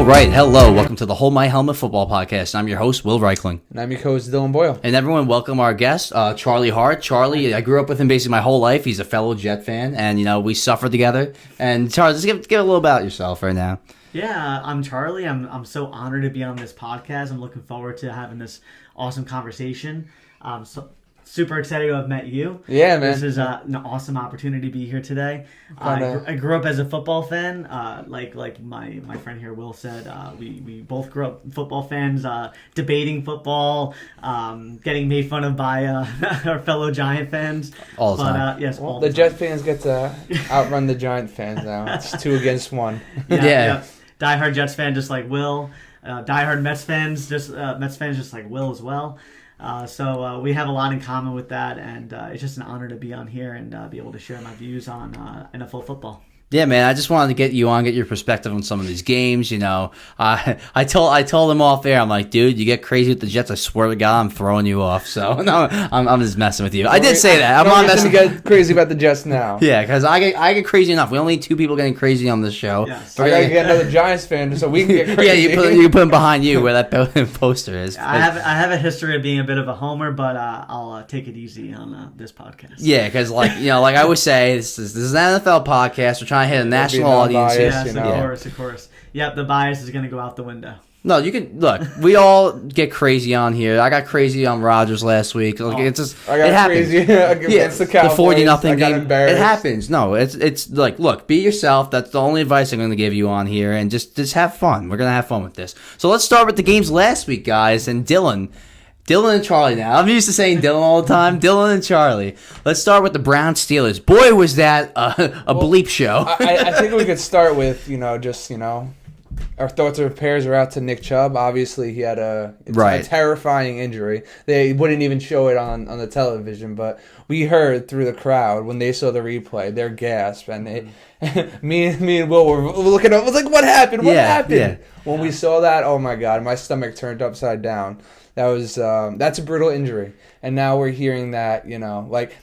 right, hello. Welcome to the Hold My Helmet Football Podcast. I'm your host, Will Reichling. And I'm your co-host, Dylan Boyle. And everyone, welcome our guest, Charlie Hart. Charlie, I grew up with him basically my whole life. He's a fellow Jet fan, and, we suffered together. And, Charlie, just give a little about yourself right now. Yeah, I'm Charlie. I'm so honored to be on this podcast. I'm looking forward to having this awesome conversation. So super excited to have met you. Yeah, man. This is an awesome opportunity to be here today. I grew up as a football fan. Like my friend here, Will, said, we both grew up football fans, debating football, getting made fun of by our fellow Giant fans. All the time. Yes, well, all the the Jet time. fans get to outrun the Giant fans now. It's 2 against 1. Yeah. Diehard Jets fan just like Will. Diehard Mets fans just like Will as well. So we have a lot in common with that, and it's just an honor to be on here and be able to share my views on NFL football. Yeah, man, I just wanted to get you on, get your perspective on some of these games, I told him off air, I'm like, dude, you get crazy with the Jets, I swear to God, I'm throwing you off. So, no, I'm just messing with you. I did say that. I'm not messing to get crazy about the Jets now. Yeah, because I get crazy enough. We only need 2 people getting crazy on this show. Yes. I gotta get another Giants fan so we can get crazy. Yeah, you put him behind you where that poster is. I have a history of being a bit of a homer, but I'll take it easy on this podcast. Yeah, because like I always say, this is an NFL podcast. We're trying to hit a national audience. Yes, of course. Yep, the bias is going to go out the window. No, you can look. We all get crazy on here. I got crazy on Rodgers last week. Like, it's just I got crazy against the Cowboys. The 40-0 game. It happens. No, it's like, look, be yourself. That's the only advice I'm going to give you on here, and just have fun. We're gonna have fun with this. So let's start with the games last week, guys. And Dylan and Charlie now. I'm used to saying Dylan all the time. Dylan and Charlie. Let's start with the Browns Steelers. Boy, was that a bleep show. I think we could start with, our thoughts and prayers are out to Nick Chubb. Obviously, he had a terrifying injury. They wouldn't even show it on the television, but we heard through the crowd when they saw the replay, their gasp, and me and Will were looking up. I was like, "What happened? What happened?" Yeah. When we saw that, oh my God, my stomach turned upside down. That's a brutal injury, and now we're hearing that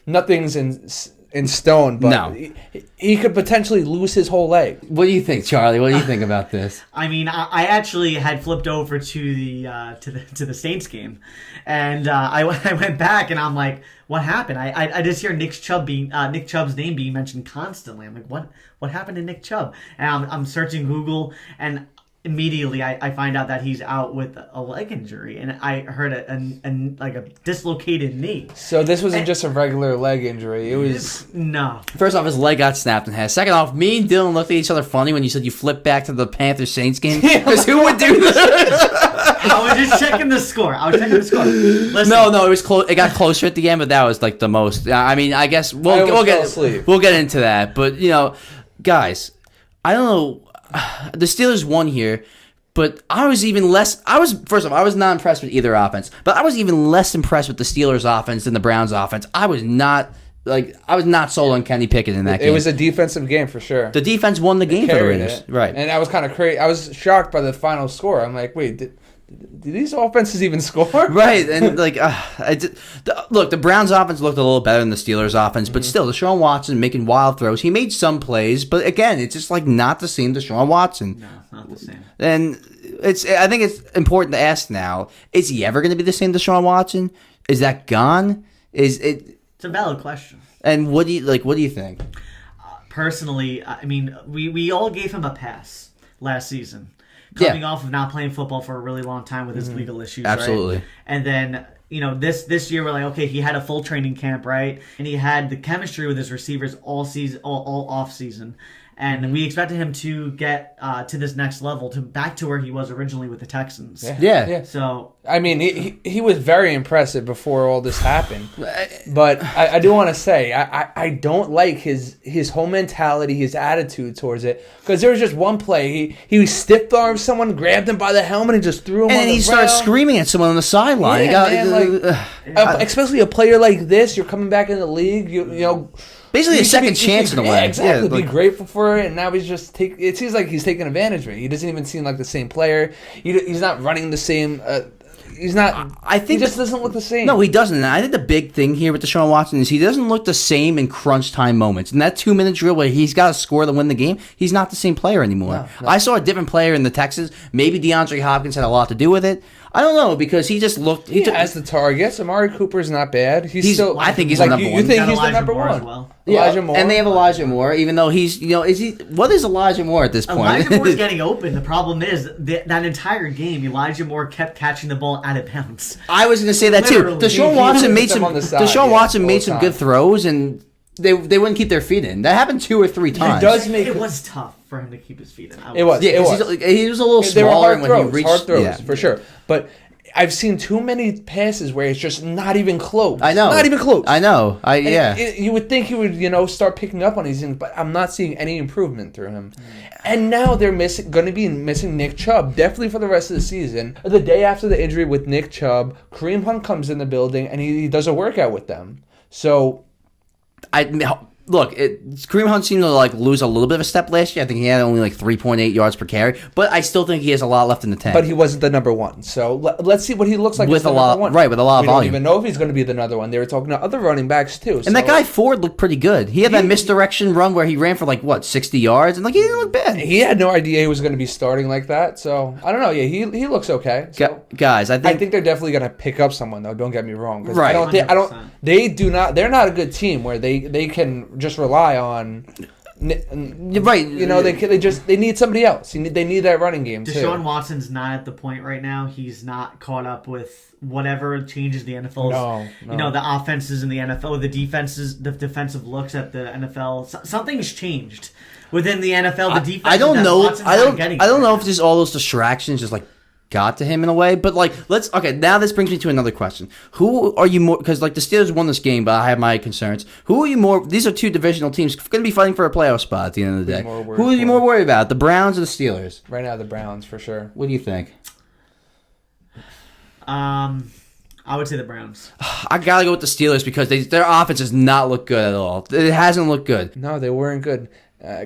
nothing's in stone, but no. he could potentially lose his whole leg. What do you think, Charlie? What do you think about this? I mean, I actually had flipped over to the Saints game, and I went back and I'm like, what happened? I just hear Nick Chubb's name being mentioned constantly. I'm like, what happened to Nick Chubb? And I'm searching Google, and immediately I find out that he's out with a leg injury, and I heard a dislocated knee. So this wasn't just a regular leg injury. It was... No. First off, his leg got snapped in half. Second off, me and Dylan looked at each other funny when you said you flipped back to the Panthers-Saints game. Because who would do this? I was just checking the score. Listen. No, it was close. It got closer at the end, but that was like the most. I mean, I guess we'll get into that. But guys, I don't know. The Steelers won here, but I was not impressed with either offense, but I was even less impressed with the Steelers offense than the Browns offense. I was not sold on Kenny Pickett in that game. It was a defensive game for sure. The defense won the game for the Raiders. Right. And I was kind of crazy. I was shocked by the final score. I'm like, wait, did these offenses even score? Right, and look, the Browns' offense looked a little better than the Steelers' offense, but still, Deshaun Watson making wild throws. He made some plays, but again, it's just not the same Deshaun Watson. No, it's not the same. And I think it's important to ask now: is he ever going to be the same Deshaun Watson? Is that gone? Is it? It's a valid question. And what do you think? Personally, I mean, we all gave him a pass last season. Coming off of not playing football for a really long time with his legal issues, absolutely. Right? And then, this year we're like, okay, he had a full training camp, right? And he had the chemistry with his receivers all season, all off season. And we expected him to get to this next level, back to where he was originally with the Texans. Yeah. So I mean, he was very impressive before all this happened. But I do want to say I don't like his whole mentality, his attitude towards it. Because there was just one play he stiff armed someone, grabbed him by the helmet, and just threw him. And then he started screaming at someone on the sideline. Especially a player like this, you're coming back in the league, you know. Basically, a second chance in a way. Exactly. Be grateful for it, and now he's just it seems like he's taking advantage of it. He doesn't even seem like the same player. He's not running the same. he's not. I think he just doesn't look the same. No, he doesn't. And I think the big thing here with Deshaun Watson is he doesn't look the same in crunch time moments. In that 2-minute drill where he's got to score to win the game, he's not the same player anymore. No. I saw a different player in the Texans. Maybe DeAndre Hopkins had a lot to do with it. I don't know because he just looked. He has the targets. Amari Cooper's not bad. He's still. I think he's the number one. You think he's the number one? Well. Elijah Moore, and they have Elijah Moore. Even though he's, is he? What is Elijah Moore at this point? Elijah Moore's getting open. The problem is that entire game, Elijah Moore kept catching the ball out of bounds. I was going to say that too. Deshaun Watson made some. Deshaun Watson made some good throws, and they wouldn't keep their feet in. That happened 2 or 3 times. It was tough for him to keep his feet in. It was. He was a little smaller when he reached. Hard throws for sure, but. I've seen too many passes where it's just not even close. I know. Not even close. I know. You would think he would, start picking up on these things, but I'm not seeing any improvement through him. And now they're going to be missing Nick Chubb, definitely for the rest of the season. The day after the injury with Nick Chubb, Kareem Hunt comes in the building, and he does a workout with them. So... Look, Kareem Hunt seemed to lose a little bit of a step last year. I think he had only 3.8 yards per carry, but I still think he has a lot left in the tank. But he wasn't the number one, so let's see what he looks like with a lot, right? With a lot of volume. We don't even know if he's going to be the other one. They were talking to other running backs too. And that guy Ford looked pretty good. He had that misdirection run where he ran for 60 yards, and he didn't look bad. He had no idea he was going to be starting like that. So I don't know. Yeah, he looks okay. So, guys, I think they're definitely going to pick up someone though. Don't get me wrong. Right. They're not a good team where they can just rely on. Right, they need somebody else. They need that running game too. Deshaun Watson's not at the point right now. He's not caught up with whatever changes the NFL. No. The offenses in the NFL, the defensive looks at the NFL. Something's changed within the NFL. The defense. I don't know. I don't know if just all those distractions just got to him in a way, but now this brings me to another question. Who are you more, because the Steelers won this game, but I have my concerns. Who are you more, these are 2 divisional teams going to be fighting for a playoff spot at the end of the day. Who are you more worried about, the Browns or the Steelers? Right now the Browns for sure. What do you think? I would say the Browns. I gotta go with the Steelers because their offense does not look good at all. It hasn't looked good. No, they weren't good.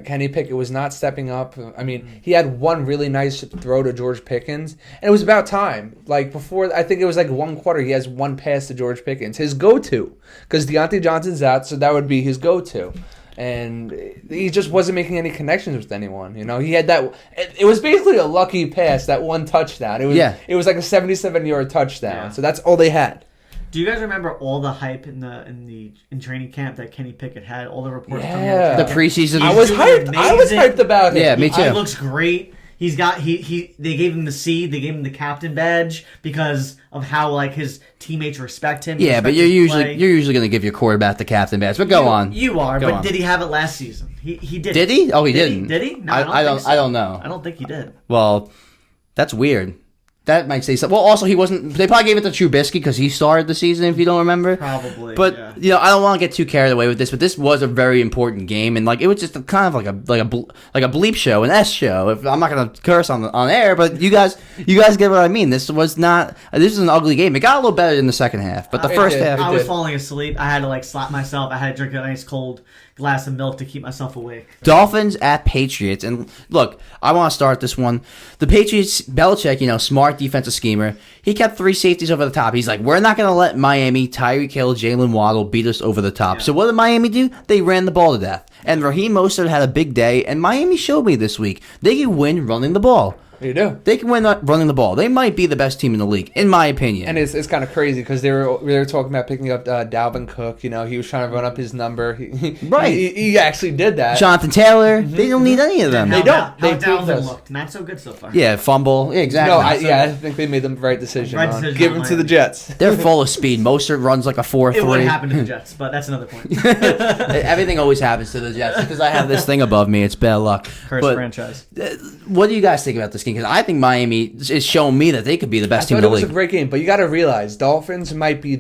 Kenny Pickett was not stepping up. I mean, he had one really nice throw to George Pickens, and it was about time. Before, I think it was 1 quarter, he has 1 pass to George Pickens, his go-to, because Deontay Johnson's out, so that would be his go-to. And he just wasn't making any connections with anyone. He had that. It was basically a lucky pass, that 1 touchdown. It was like a 77-yard touchdown. Yeah. So that's all they had. Do you guys remember all the hype in training camp that Kenny Pickett had? All the reports coming out. The preseason. I was hyped about him. Yeah, me too. He looks great. He's got they gave him the C, they gave him the captain badge because of how his teammates respect him. Yeah, but you're usually going to give your quarterback the captain badge. But go on. You are, but did he have it last season? He did. Did he? Oh, he didn't. Did he? No, I don't know. I don't think he did. Well, that's weird. That might say something. Well, also, he wasn't... They probably gave it to Trubisky because he started the season, if you don't remember. Probably, but, I don't want to get too carried away with this, but this was a very important game, and, it was just kind of like a bleep show, an S show. I'm not going to curse on air, but you guys get what I mean. This was an ugly game. It got a little better in the second half, but the first half... I was falling asleep. I had to, slap myself. I had to drink a nice cold glass of milk to keep myself awake. Dolphins at Patriots. And look, I want to start this one. The Patriots, Belichick, smart defensive schemer. He kept 3 safeties over the top. He's like, we're not going to let Miami, Tyreek Hill, Jalen Waddle beat us over the top. Yeah. So what did Miami do? They ran the ball to death. And Raheem Mostert had a big day. And Miami showed me this week they can win running the ball. You do. They can win running the ball. They might be the best team in the league, in my opinion. And it's kind of crazy because they were talking about picking up Dalvin Cook. He was trying to run up his number. He actually did that. Jonathan Taylor. Mm-hmm. They don't need any of them. They don't. How Dalvin looked not so good so far. Yeah, fumble. Yeah, exactly. No, I think they made the right decision. Give him to the Jets. They're full of speed. Mostert runs like a 4-3. It would happen to the Jets, but that's another point. Everything always happens to the Jets because I have this thing above me. It's bad luck. Cursed franchise. What do you guys think about this game? Because I think Miami is showing me that they could be the best team in the league. It was a great game, but you got to realize Dolphins might be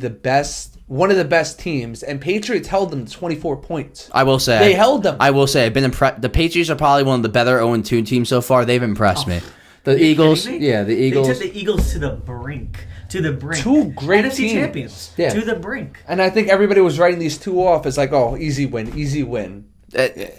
one of the best teams, and Patriots held them to 24 points. I will say they held them. I will say I've been impressed. The Patriots are probably one of the better 0-2 teams so far. They've impressed me. The Eagles, the Eagles. They took the Eagles to the brink. Two great NFC teams. champions. Yeah. To the brink. And I think everybody was writing these 2 off as easy win.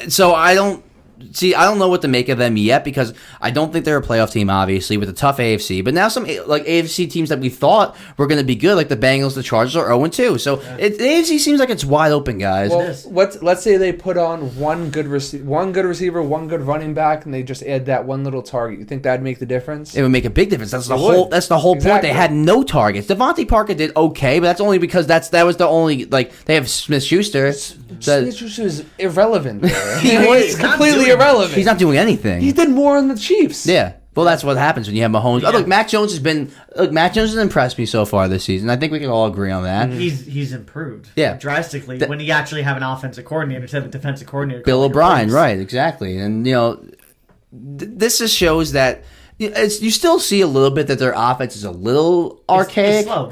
So I don't. I don't know what to make of them yet because I don't think they're a playoff team, obviously, with a tough AFC. But now some like AFC teams that we thought were going to be good, like the Bengals, the Chargers, are 0-2. So the AFC seems like it's wide open, guys. Well, let's say they put on one good receiver, one good running back, and they just add that one little target. You think that'd make the difference? It would make a big difference. That's the whole point. They had no targets. Devontae Parker did okay, but that's only because that was the only they have Smith-Schuster. Smith-Schuster is irrelevant. He's completely irrelevant. He's not doing anything. He did more on the Chiefs. Yeah. Well, that's what happens when you have Mahomes. Yeah. Oh, look, Mac Jones has impressed me so far this season. I think we can all agree on that. He's improved drastically when you actually have an offensive coordinator instead of a defensive coordinator. Bill O'Brien, right, exactly. And, this just shows that you still see a little bit that their offense is a little archaic. It's slow.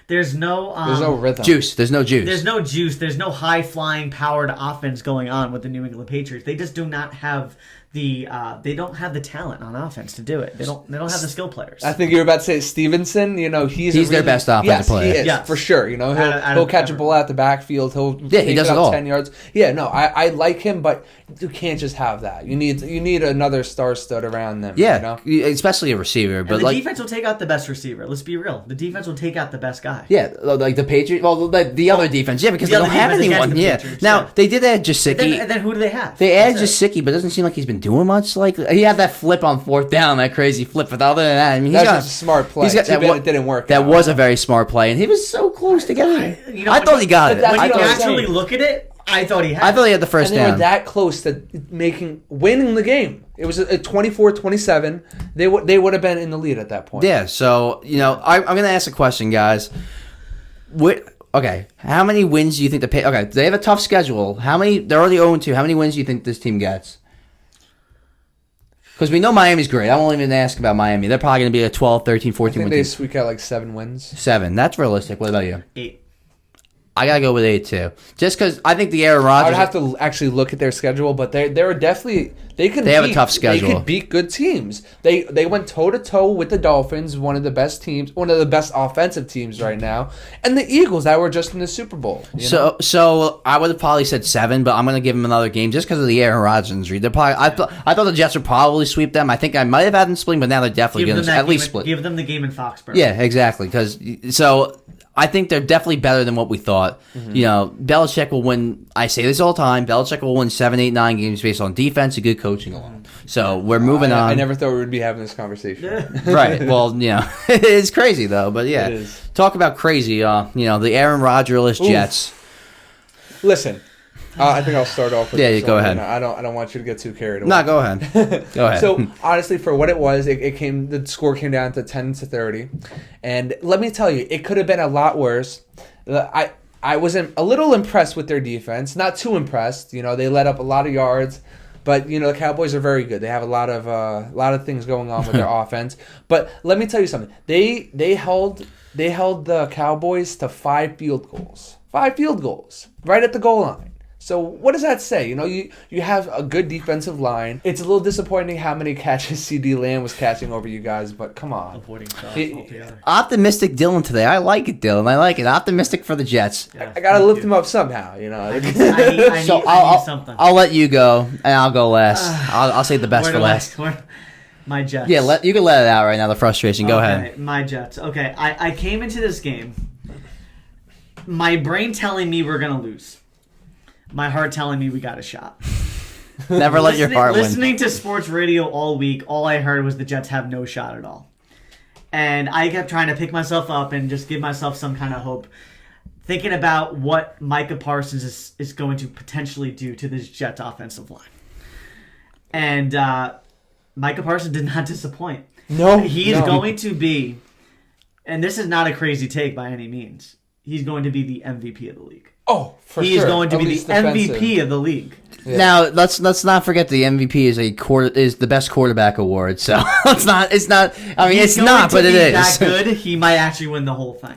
There's no rhythm. There's no juice. There's no juice. There's no high flying powered offense going on with the New England Patriots. They just do not have they don't have the talent on offense to do it. They don't have the skill players. I think you were about to say Stevenson. He's their best offensive player. He is, for sure. He'll catch a ball out the backfield. He does it all. 10 yards. Yeah, no, I like him, but you can't just have that. You need another star stud around them. Yeah, especially a receiver. But the defense will take out the best receiver. Let's be real. The defense will take out the best guy. Yeah, like the Patriots. Well, the other defense. Yeah, because they don't have anyone. Yeah. Now they did add Gesicki. And then who do they have? They added Gesicki, but it doesn't seem like he's been doing much. Like he had that flip on fourth down, that crazy flip. But other than that, I mean, that's just a smart play. It didn't work. That was a very smart play, and he was so close to getting it. I thought he got it. When you actually look at it, I thought he had. I thought he had the first down. They were that close to winning the game. It was a 24-27. They would have been in the lead at that point. Yeah. So I'm going to ask a question, guys. Okay, how many wins do you think they have a tough schedule. They're already 0-2. How many wins do you think this team gets? Because we know Miami's great. I won't even ask about Miami. They're probably going to be a 12, 13, 14 I think they squeak out like 7 wins. 7. That's realistic. What about you? 8. I got to go with 8 too. Just because I think the Aaron Rodgers... I would have to actually look at their schedule, but they were definitely... They have a tough schedule. They could beat good teams. They went toe-to-toe with the Dolphins, one of the best teams, one of the best offensive teams right now, and the Eagles that were just in the Super Bowl. So I would have probably said 7, but I'm going to give them another game just because of the Aaron Rodgers injury. They're probably. I thought the Jets would probably sweep them. I think I might have had them splitting, but now they're definitely going to at least split. Give them the game in Foxborough. Yeah, exactly. I think they're definitely better than what we thought. Mm-hmm. Belichick will win. I say this all the time. Belichick will win 7, 8, 9 games based on defense and good coaching alone. So we're moving on. I never thought we would be having this conversation. Right. Well, it's crazy though. But yeah, it is. Talk about crazy. The Aaron Rodgers Jets. Listen. I think I'll start off with go ahead. I don't want you to get too carried away. No, go ahead. Go ahead. So honestly, for what it was, the score came down to 10-30, and let me tell you, it could have been a lot worse. I was a little impressed with their defense, not too impressed. They let up a lot of yards, but the Cowboys are very good. They have a lot of things going on with their offense. But let me tell you something. They held the Cowboys to 5 field goals. 5 field goals right at the goal line. So what does that say? You have a good defensive line. It's a little disappointing how many catches CeeDee Lamb was catching over you guys, but come on. Optimistic Dylan today. I like it, Dylan. I like it. Optimistic for the Jets. Yeah, I got to lift him up somehow. I need something. I'll let you go, and I'll go last. I'll say the best for last. My Jets. Yeah, you can let it out right now, the frustration. Go ahead. My Jets. Okay, I came into this game, my brain telling me we're going to lose. My heart telling me we got a shot. Never let your heart win. Listening to sports radio all week, all I heard was the Jets have no shot at all. And I kept trying to pick myself up and just give myself some kind of hope. Thinking about what Micah Parsons is going to potentially do to this Jets offensive line. And Micah Parsons did not disappoint. No. He's going to be, and this is not a crazy take by any means, he's going to be the MVP of the league. Oh, for sure. He is going to be the MVP of the league. Yeah. Now let's not forget the MVP is the best quarterback award. So it's not. I mean, it's not, but it is. That good, he might actually win the whole thing.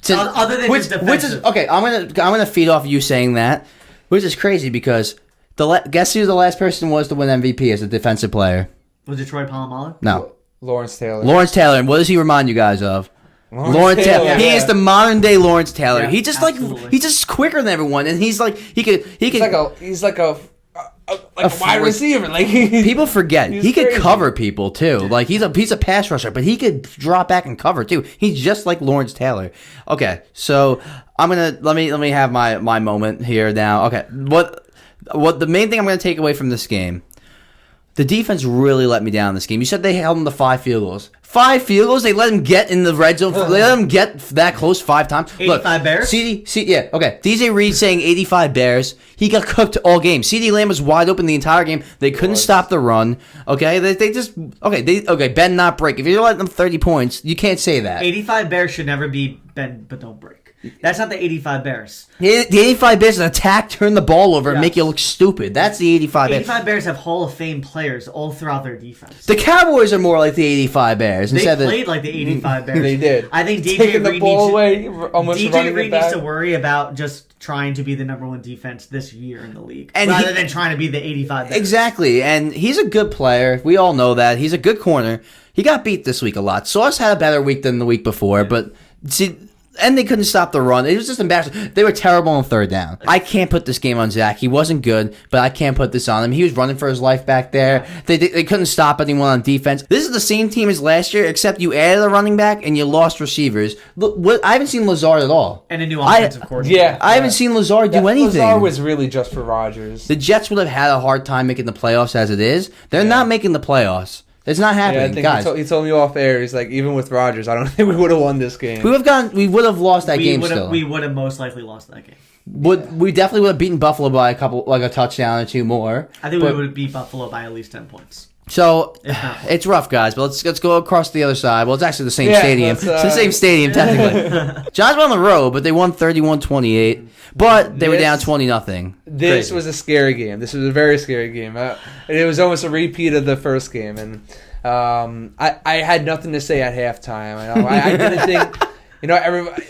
Other than his defensive. Which is okay. I'm gonna feed off you saying that, which is crazy because guess who the last person was to win MVP as a defensive player? Was it Troy Polamalu? No, Lawrence Taylor. Lawrence Taylor. And what does he remind you guys of? Lawrence Taylor. Yeah. He is the modern day Lawrence Taylor. Yeah, he's just quicker than everyone, and he's like he could. He's like a a wide receiver. Like people forget he could crazy. cover people too. Like he's a pass rusher, but he could drop back and cover too. He's just like Lawrence Taylor. Okay, so I'm gonna let me have my moment here now. Okay, what the main thing I'm gonna take away from this game. The defense really let me down in this game. You said they held him to 5 field goals. 5 field goals? They let him get in the red zone. They let him get that close 5 times. 85 Bears? Yeah, okay. DJ Reed saying 85 Bears. He got cooked all game. CD Lamb was wide open the entire game. They couldn't stop the run. Okay, they just bend not break. If you're letting them 30 points, you can't say that. 85 Bears should never be bend but don't break. That's not the 85 Bears. The 85 Bears attack, turn the ball over, and make you look stupid. That's the 85 Bears. 85 Bears have Hall of Fame players all throughout their defense. The Cowboys are more like the 85 Bears. They played like the 85 Bears. They did. I think Taking the ball away, almost DJ Reed needs to worry about just trying to be the number 1 defense this year in the league, rather than trying to be the 85 Bears. Exactly, and he's a good player. We all know that. He's a good corner. He got beat this week a lot. Sauce had a better week than the week before, but see... And they couldn't stop the run. It was just embarrassing. They were terrible on 3rd down. I can't put this game on Zach. He wasn't good, but I can't put this on him. He was running for his life back there. They couldn't stop anyone on defense. This is the same team as last year, except you added a running back and you lost receivers. Look, I haven't seen Lazard at all. And a new offensive coordinator. Yeah, I haven't seen Lazard do anything. Lazard was really just for Rodgers. The Jets would have had a hard time making the playoffs as it is. They're not making the playoffs. It's not happening, guys. He told me off air. He's like, even with Rodgers, I don't think we would have won this game. We would have lost that game still. We would have most likely lost that game. We definitely would have beaten Buffalo by a touchdown or 2 more. I think we would have beat Buffalo by at least 10 points. So it's rough, guys. But let's go across the other side. Well, it's actually the same stadium. It's the same stadium technically. Giants won on the road, but they won 31-28. But they were down 20-0. This was a scary game. This was a very scary game. It was almost a repeat of the first game, and I had nothing to say at halftime. I didn't think, everybody.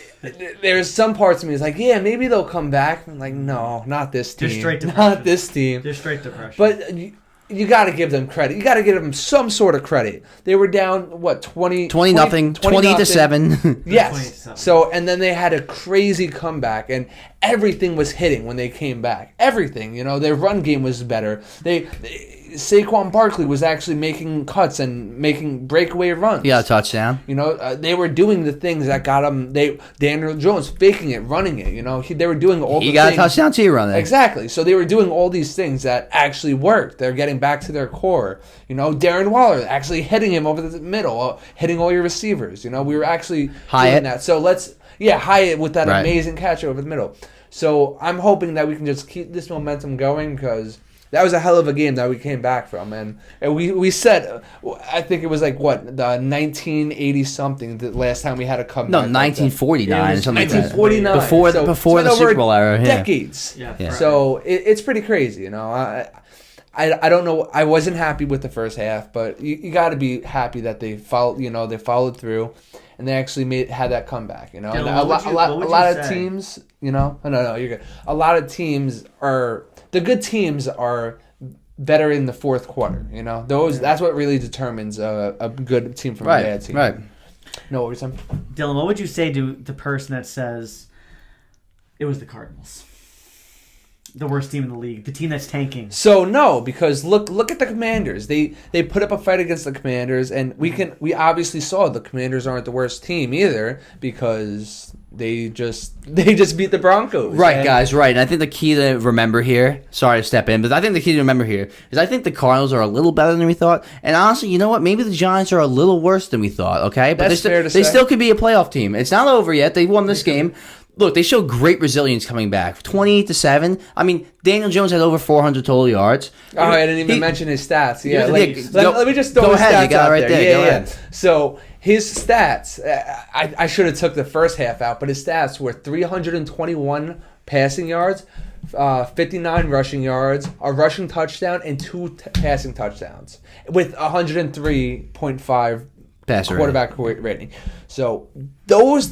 There's some parts of me is like, yeah, maybe they'll come back. I'm like, no, not this team. They're straight depression. Not this team. They're straight depression. But you got to give them credit. You got to give them some sort of credit. They were down 20-7. Yes. So and then they had a crazy comeback, and everything was hitting when they came back. Everything, their run game was better. Saquon Barkley was actually making cuts and making breakaway runs. Yeah, a touchdown. They were doing the things that got them. Daniel Jones faking it, running it. They were doing all the things. He got a touchdown too, running. Exactly. So they were doing all these things that actually worked. They're getting back to their core. Darren Waller actually hitting him over the middle, hitting all your receivers. We were actually doing that. So Hyatt with that amazing catch over the middle. So I'm hoping that we can just keep this momentum going because that was a hell of a game that we came back from, and we said, I think it was like the 1980 something the last time we had a comeback. No, 1949 or something. 1949 before the Super Bowl era. Decades. Yeah. So it's pretty crazy, I don't know. I wasn't happy with the first half, but you got to be happy that they followed. They followed through, and they actually had that comeback. Dylan, a lot of teams. No, you're good. A lot of teams are. The good teams are better in the fourth quarter. That's what really determines a good team from a bad team. Right. No, what were you saying? Dylan, what would you say to the person that says it was the Cardinals? The worst team in the league, the team that's tanking. So no, because look at the Commanders. They put up a fight against the Commanders, and we obviously saw the Commanders aren't the worst team either because they just beat the Broncos. Right, guys, right. And I think the key to remember here, sorry to step in, but I think the key to remember here is I think the Cardinals are a little better than we thought. And honestly, you know what? Maybe the Giants are a little worse than we thought, okay? But they still could be a playoff team. It's not over yet. They won this game. Look, they showed great resilience coming back. 28-7. I mean, Daniel Jones had over 400 total yards. Oh, I didn't even mention his stats. Yeah, let me just throw his ahead. stats You got out it right there. Go ahead. So his stats, I should have took the first half out, but his stats were 321 passing yards, 59 rushing yards, a rushing touchdown, and 2 passing touchdowns with 103.5 quarterback rating. So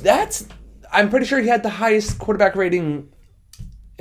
that's. I'm pretty sure he had the highest quarterback rating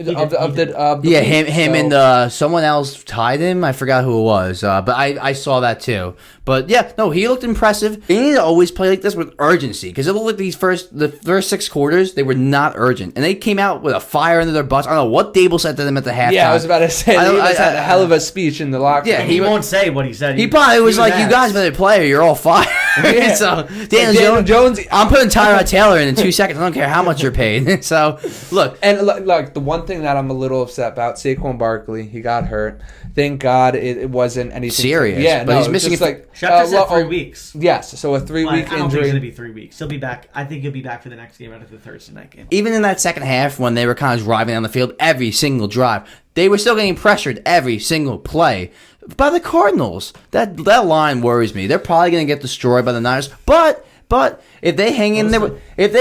Him and someone else tied him. I forgot who it was, but I saw that too. But yeah, no, he looked impressive. They need to always play like this with urgency because it looked like the first 6 quarters they were not urgent, and they came out with a fire under their butts. I don't know what Dable said to them at the halftime. Yeah, I was about to say he had a hell of a speech in the locker room. Yeah, he won't say what he said. He probably was like, "You guys better play, or you're all fired." Yeah. So Daniel Jones, I'm putting Tyrod Taylor in 2 seconds. I don't care how much you're paid. So look, and look, the one thing that I'm a little upset about, Saquon Barkley, he got hurt. Thank God it wasn't anything serious. But he's missing Schefter said 3 weeks. Yes, so a 3-week injury. I don't think it's gonna be 3 weeks. He'll be back. I think he'll be back for the next game out of the Thursday night game. Even in that second half, when they were kind of driving down the field every single drive, they were still getting pressured every single play by the Cardinals. That line worries me. They're probably going to get destroyed by the Niners. But if they hang in there, with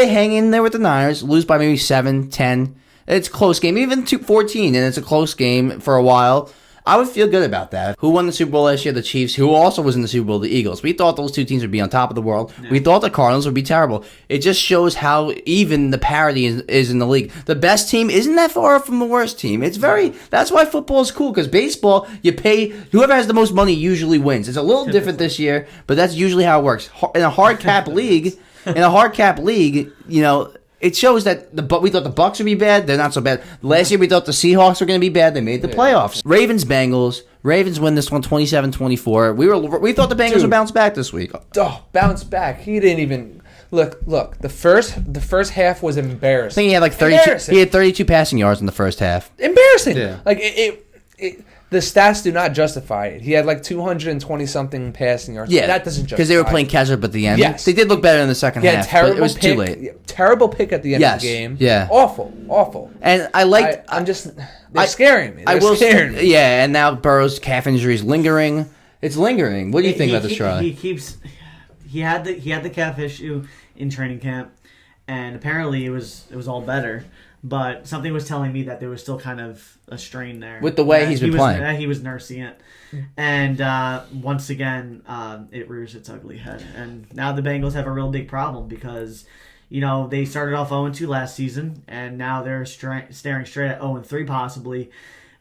the Niners, lose by maybe 7, 10, it's a close game. Even 14, and it's a close game for a while. I would feel good about that. Who won the Super Bowl last year? The Chiefs. Who also was in the Super Bowl? The Eagles. We thought those two teams would be on top of the world. Yeah. We thought the Cardinals would be terrible. It just shows how even the parity is in the league. The best team isn't that far from the worst team. That's why football is cool, because baseball, you pay, whoever has the most money usually wins. It's a little different this year, but that's usually how it works. In a hard cap league, you know, it shows that we thought the Bucs would be bad. They're not so bad. Last year we thought the Seahawks were going to be bad. They made the playoffs. Ravens-Bengals. Ravens win this one 27-24. We thought the Bengals would bounce back this week. Oh, bounce back. He didn't even look. The first half was embarrassing. I think he had like 32. He had 32 passing yards in the first half. Embarrassing. Yeah. Like it the stats do not justify it. He had like 220-something passing yards. Yeah, that doesn't justify it. Because they were playing catch-up at the end. Yes. They did look better in the second half, but it was too late. Terrible pick at the end of the game. Yeah. Awful. And they're scaring me. They're scaring me. Yeah, and now Burrow's calf injury is lingering. It's lingering. What do you think about this, Charlie? He had the calf issue in training camp, and apparently it was all better. But something was telling me that there was still kind of a strain there. With the way he's been playing. He was nursing it. And once again, it rears its ugly head. And now the Bengals have a real big problem because, you know, they started off 0-2 last season, and now they're staring straight at 0-3 possibly.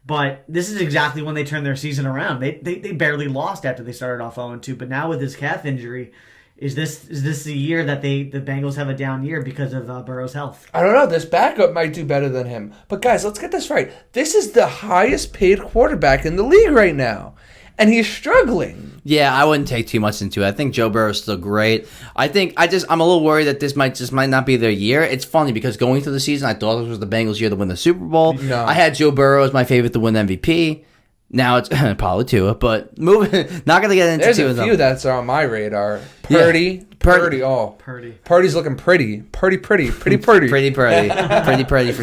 But this is exactly when they turned their season around. They barely lost after they started off 0-2. But now with his calf injury, Is this the year that the Bengals have a down year because of Burrow's health? I don't know. This backup might do better than him. But guys, let's get this right. This is the highest paid quarterback in the league right now. And he's struggling. Yeah, I wouldn't take too much into it. I think Joe Burrow is still great. I'm a little worried that this might not be their year. It's funny because going through the season, I thought this was the Bengals' year to win the Super Bowl. No. I had Joe Burrow as my favorite to win MVP. Now it's probably Tua, but moving. Not going to get into There's Tua. There's a few that's on my radar. Purdy. Purdy's looking pretty. Pretty for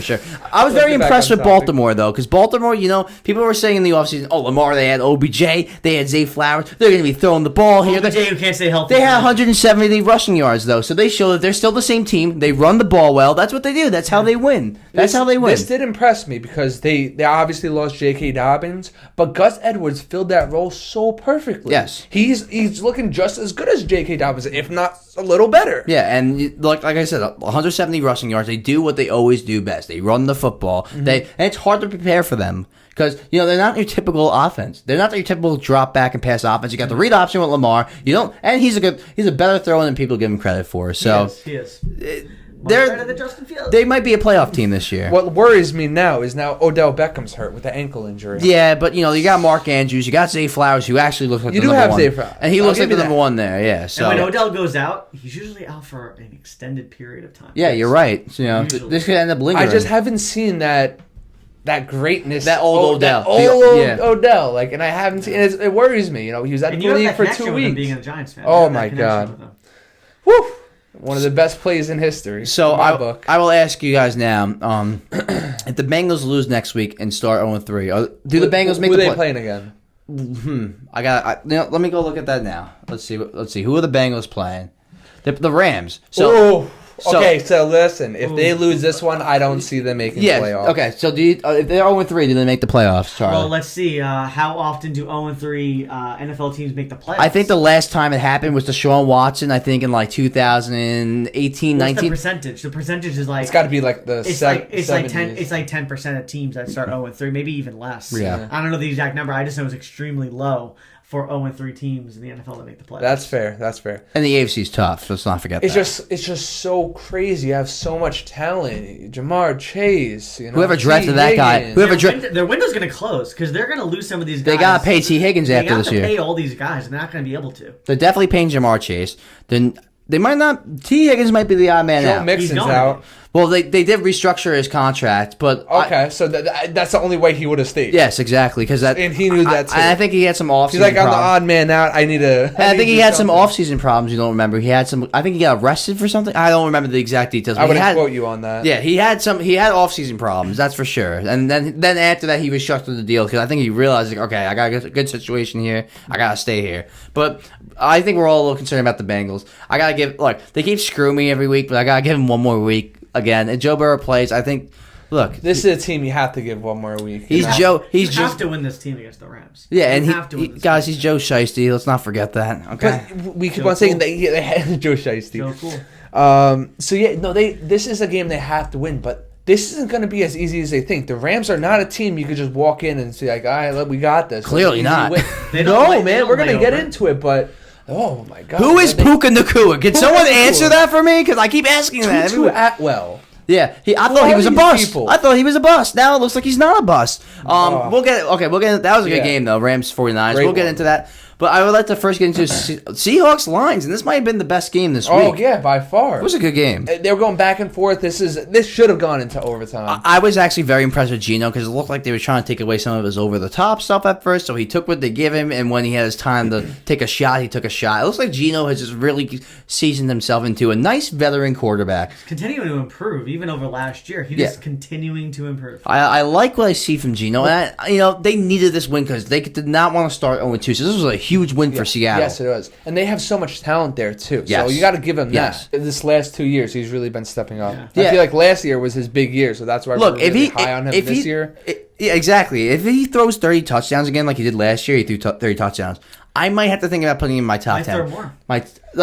sure. I was very impressed with Baltimore, though, because Baltimore, you know, people were saying in the offseason, Lamar, they had OBJ, they had Zay Flowers, they're going to be throwing the ball here. OBJ who can't stay healthy. They had 170 rushing yards, though, so they show that they're still the same team. They run the ball well. That's what they do. That's how they win. This did impress me because they obviously lost J.K. Dobbins, but Gus Edwards filled that role so perfectly. Yes. He's looking just as good as J.K. Dobbins, if not a little better. Yeah, and like I said, 170 rushing yards. They do what they always do best. They run the football. Mm-hmm. And it's hard to prepare for them because, you know, they're not your typical offense. They're not your typical drop back and pass offense. You got the read option with Lamar. He's a better thrower than people give him credit for. So he is. Better than Justin Fields. They might be a playoff team this year. What worries me now is Odell Beckham's hurt with the ankle injury. Yeah, but you got Mark Andrews, you got Zay Flowers, who actually looks like the number one. You do have Zay Flowers, and he looks like the number one there. Yeah. So and when Odell goes out, he's usually out for an extended period of time. Yeah, you're right. So, this could end up lingering. I just haven't seen that greatness, that old Odell, Odell. And I haven't seen it. It worries me. He was at the league for 2 weeks. Being a Giants fan. Oh my God. Woo. One of the best plays in history. So I will ask you guys now: if the Bengals lose next week and start 0-3, do the Bengals make the play? Who are they playing again? Let me go look at that now. Let's see. Who are the Bengals playing? The Rams. So So listen, if they lose this one, I don't see them making playoffs. Okay, so if they're 0-3, do they make the playoffs, Charlie? Well, let's see. How often do 0-3 NFL teams make the playoffs? I think the last time it happened was Deshaun Watson, I think in like 2018, 19. What's the percentage? The percentage is like... It's got to be like the It's like 10% of teams that start 0-3, maybe even less. Yeah. I don't know the exact number. I just know it's extremely low for 0-3 teams in the NFL to make the playoffs. That's fair. And the AFC's tough, so let's not forget that. It's just so crazy. You have so much talent. Jamar Chase, whoever drafted that guy, their window's going to close because they're going to lose some of these guys. They got to pay T. Higgins after this year. They got to pay all these guys, and they're not going to be able to. They're definitely paying Jamar Chase. Then they might not. T. Higgins might be the odd man out. Joe Mixon's out. Well, they did restructure his contract, but so that's the only way he would have stayed. Yes, exactly, and he knew that too. I think he had some offseason. He's like, I'm the odd man out. I think he had some offseason problems. You don't remember? He had some. I think he got arrested for something. I don't remember the exact details. I would quote you on that. Yeah, he had offseason problems. That's for sure. And then after that, he restructured the deal because I think he realized, like, okay, I got a good situation here. I gotta stay here. But I think we're all a little concerned about the Bengals. I gotta give. Look, they keep screwing me every week, but I gotta give them one more week. Again, and Joe Burrow plays. I think. Look, this is a team you have to give one more week. You have to win this team against the Rams. Yeah, and he's Joe Shiesty. Let's not forget that. Okay, but we keep on saying they had Joe Shiesty. Joe Cool. This is a game they have to win, but this isn't going to be as easy as they think. The Rams are not a team you could just walk in and say like, "All right, we got this." Clearly not. No, man, we're going to get into it, but. Oh my God! Who is Puka Nacua? Can someone answer that for me? Because I keep asking that. Tutu Atwell. Yeah, I thought he was a bust. I thought he was a bust. Now it looks like he's not a bust. We'll get that was a good game though. Rams 49ers. We'll get into that. But I would like to first get into Seahawks Lions, and this might have been the best game this week. Oh yeah, by far. It was a good game. They were going back and forth. This should have gone into overtime. I was actually very impressed with Geno because it looked like they were trying to take away some of his over the top stuff at first. So he took what they give him, and when he had his time to take a shot, he took a shot. It looks like Geno has just really seasoned himself into a nice veteran quarterback. He's continuing to improve, even over last year. He's just continuing to improve. I like what I see from Geno, and they needed this win because they did not want to start 0-2. So this was a huge win for Seattle. Yes, it was. And they have so much talent there, too. Yes. So you got to give him that. This last 2 years, he's really been stepping up. Yeah. I feel like last year was his big year, so that's why we're really high on him this year. Yeah, exactly. If he throws 30 touchdowns again like he did last year, he threw 30 touchdowns. I might have to think about putting him in my top 10. More.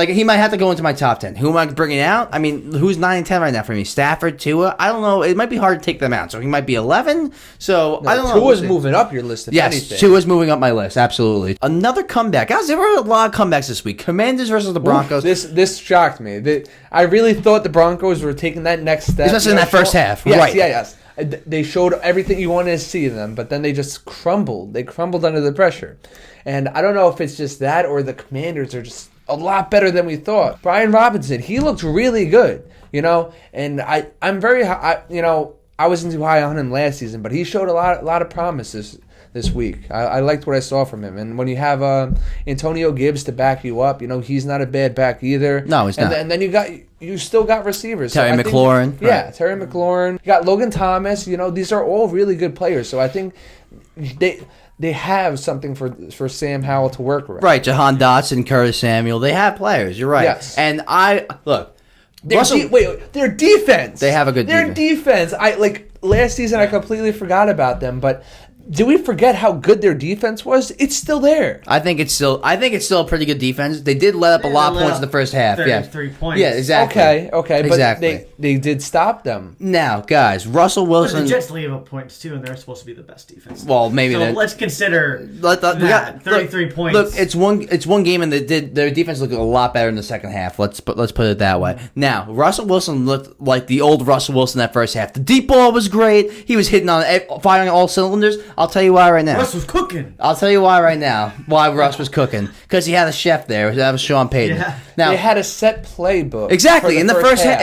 He might have to go into my top 10. Who am I bringing out? I mean, who's 9 and 10 right now for me? Stafford, Tua? I don't know. It might be hard to take them out. So he might be 11. So I don't know. Tua's moving up your list, if anything. Yes, Tua's moving up my list. Absolutely. Another comeback. Guys, there were a lot of comebacks this week. Commanders versus the Broncos. This shocked me. I really thought the Broncos were taking that next step. Especially in that first half. Yes, right. Yes. They showed everything you wanted to see in them, but then they just crumbled. They crumbled under the pressure. And I don't know if it's just that or the Commanders are just a lot better than we thought. Brian Robinson, he looked really good, and I'm very high, I wasn't too high on him last season, but he showed a lot of promises this week. I liked what I saw from him. And when you have Antonio Gibbs to back you up, he's not a bad back either. No, he's not. And then you still got receivers. Terry McLaurin. Terry McLaurin. You got Logan Thomas. These are all really good players. So I think they have something for Sam Howell to work with. Right, Jahan Dotson, Curtis Samuel. They have players. You're right. Yes. And look. Their defense. They have a good defense. Their defense. Last season I completely forgot about them, but did we forget how good their defense was? It's still there. I think it's still a pretty good defense. They did let up a lot of points in the first half. 33 points. Yeah, exactly. Okay, exactly. But they did stop them. Now, guys, Russell Wilson. But the Jets leave up points too, and they're supposed to be the best defense. Well, maybe. So let's consider that 33 points. Look, it's one game, and their defense looked a lot better in the second half. Let's put it that way. Now, Russell Wilson looked like the old Russell Wilson that first half. The deep ball was great. He was firing all cylinders. I'll tell you why right now. Russ was cooking. I'll tell you why right now. Why Russ was cooking. Because he had a chef there. That was Sean Payton. Yeah. Now, they had a set playbook. Exactly. In the first half.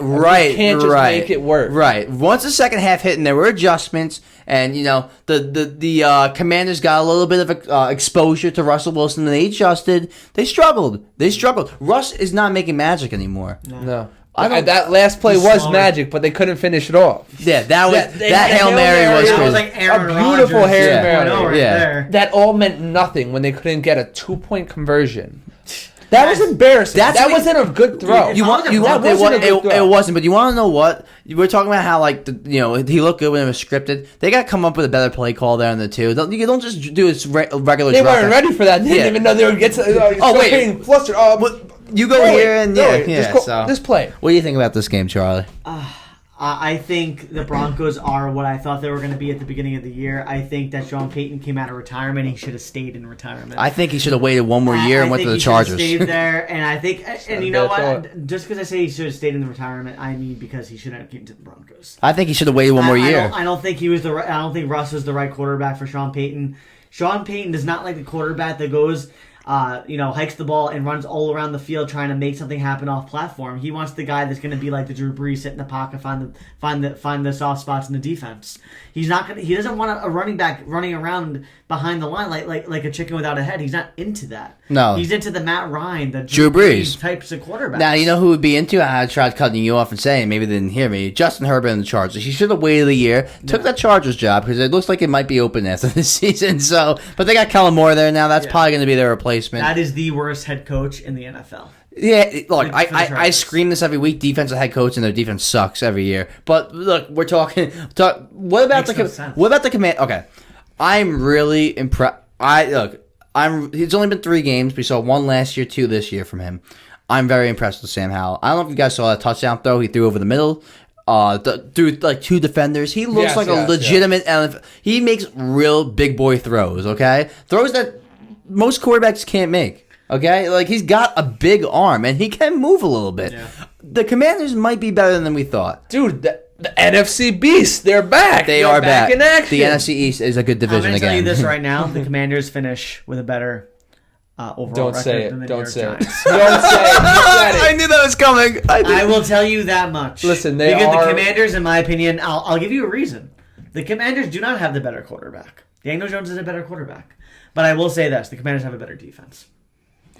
Right. You can't just make it work. Right. Once the second half hit and there were adjustments and, the Commanders got a little bit of exposure to Russell Wilson and they adjusted. They struggled. Russ is not making magic anymore. No. That last play was magic, but they couldn't finish it off. Yeah, that Hail Mary was crazy. Was like Aaron a beautiful Rodgers Hail Mary. Right there. That all meant nothing when they couldn't get a 2-point conversion. That was embarrassing. That wasn't a good throw. It wasn't. But you want to know what? We're talking about how like he looked good when it was scripted. They got to come up with a better play call there in the two. You don't just do a regular. They weren't ready for that. They didn't even know they would get to. Wait, flustered. You go here and just play. What do you think about this game, Charlie? I think the Broncos are what I thought they were going to be at the beginning of the year. I think that Sean Payton came out of retirement. He should have stayed in retirement. I think he should have waited one more year and went to the Chargers. Stayed there, and I think, and you know what? Just because I say he should have stayed in the retirement, I mean because he shouldn't have came to the Broncos. I think he should have waited one more year. I don't think he was the. I don't think Russ was the right quarterback for Sean Payton. Sean Payton does not like the quarterback that goes. Hikes the ball and runs all around the field trying to make something happen off platform. He wants the guy that's going to be like the Drew Brees, sit in the pocket, find the soft spots in the defense. He doesn't want a running back running around behind the line like a chicken without a head. He's not into that. No, he's into the Matt Ryan, the Drew Brees types of quarterbacks. Now you know who would be into it. I tried cutting you off and saying maybe they didn't hear me. Justin Herbert and the Chargers. He should have waited a year. Took that Chargers job because it looks like it might be open after this season. So, but they got Kellen Moore there now. That's probably going to be their replacement. That is the worst head coach in the NFL. Yeah, look, I scream this every week. Defensive head coach and their defense sucks every year. But look, we're talking. What about the command? Okay, I'm really impressed. It's only been 3 games. We saw 1 last year, 2 this year from him. I'm very impressed with Sam Howell. I don't know if you guys saw that touchdown throw he threw over the middle. Through like 2 defenders. He looks like a legitimate. He makes real big boy throws. Okay, throws that most quarterbacks can't make. Okay, like he's got a big arm and he can move a little bit. Yeah. The Commanders might be better than we thought, dude. The NFC Beast, they're back. They are back in action. The NFC East is a good division again. I'm going to tell you this right now: the Commanders finish with a better overall record than the New York Giants. Don't say it. I knew that was coming. I will tell you that much. Listen, the Commanders, in my opinion, I'll give you a reason. The Commanders do not have the better quarterback. Daniel Jones is a better quarterback. But I will say this: the Commanders have a better defense.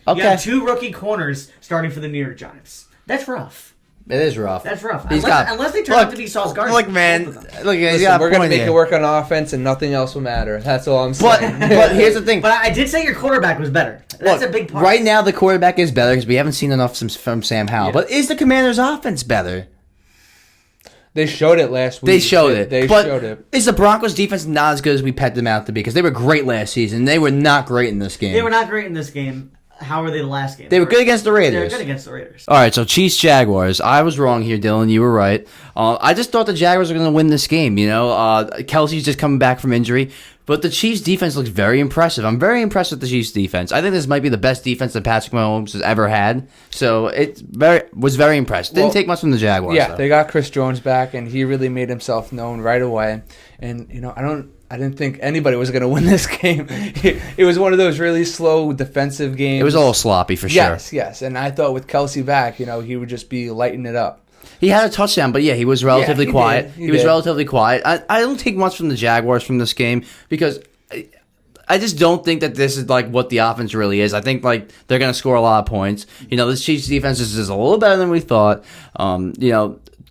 Okay. You have 2 rookie corners starting for the New York Giants. That's rough. It is rough. That's rough. Unless they turn out to be Sauce Gardner. Look, man. Listen, we're going to make it work on offense and nothing else will matter. That's all I'm saying. But here's the thing. But I did say your quarterback was better. That's a big part. Right now, the quarterback is better because we haven't seen enough from Sam Howell. Yeah. But is the Commanders' offense better? They showed it last week. They showed it. Is the Broncos' defense not as good as we pegged them out to be? Because they were great last season. They were not great in this game. They were not great in this game. How were they the last game? They were good against the Raiders. They were good against the Raiders. All right, so Chiefs-Jaguars. I was wrong here, Dylan. You were right. I just thought the Jaguars were going to win this game. Kelsey's just coming back from injury. But the Chiefs' defense looks very impressive. I'm very impressed with the Chiefs' defense. I think this might be the best defense that Patrick Mahomes has ever had. So was very impressed. Didn't take much from the Jaguars. Yeah, though. They got Chris Jones back, and he really made himself known right away. And, I didn't think anybody was going to win this game. It was one of those really slow defensive games. It was a little sloppy for sure. Yes. And I thought with Kelsey back, he would just be lighting it up. He had a touchdown, but he was relatively quiet. He was relatively quiet. I don't take much from the Jaguars from this game because I just don't think that this is like what the offense really is. I think like they're going to score a lot of points. This Chiefs defense is just a little better than we thought.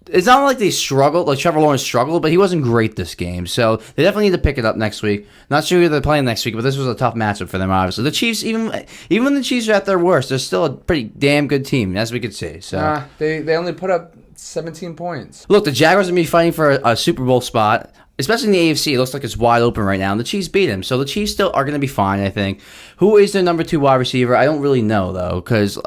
It's not like they struggled, like Trevor Lawrence struggled, but he wasn't great this game. So they definitely need to pick it up next week. Not sure who they're playing next week, but this was a tough matchup for them, obviously. The Chiefs, even when the Chiefs are at their worst, they're still a pretty damn good team, as we could see. So they only put up 17 points. Look, the Jaguars are going to be fighting for a Super Bowl spot. Especially in the AFC, it looks like it's wide open right now, and the Chiefs beat him. So the Chiefs still are going to be fine, I think. Who is their number 2 wide receiver? I don't really know, though, because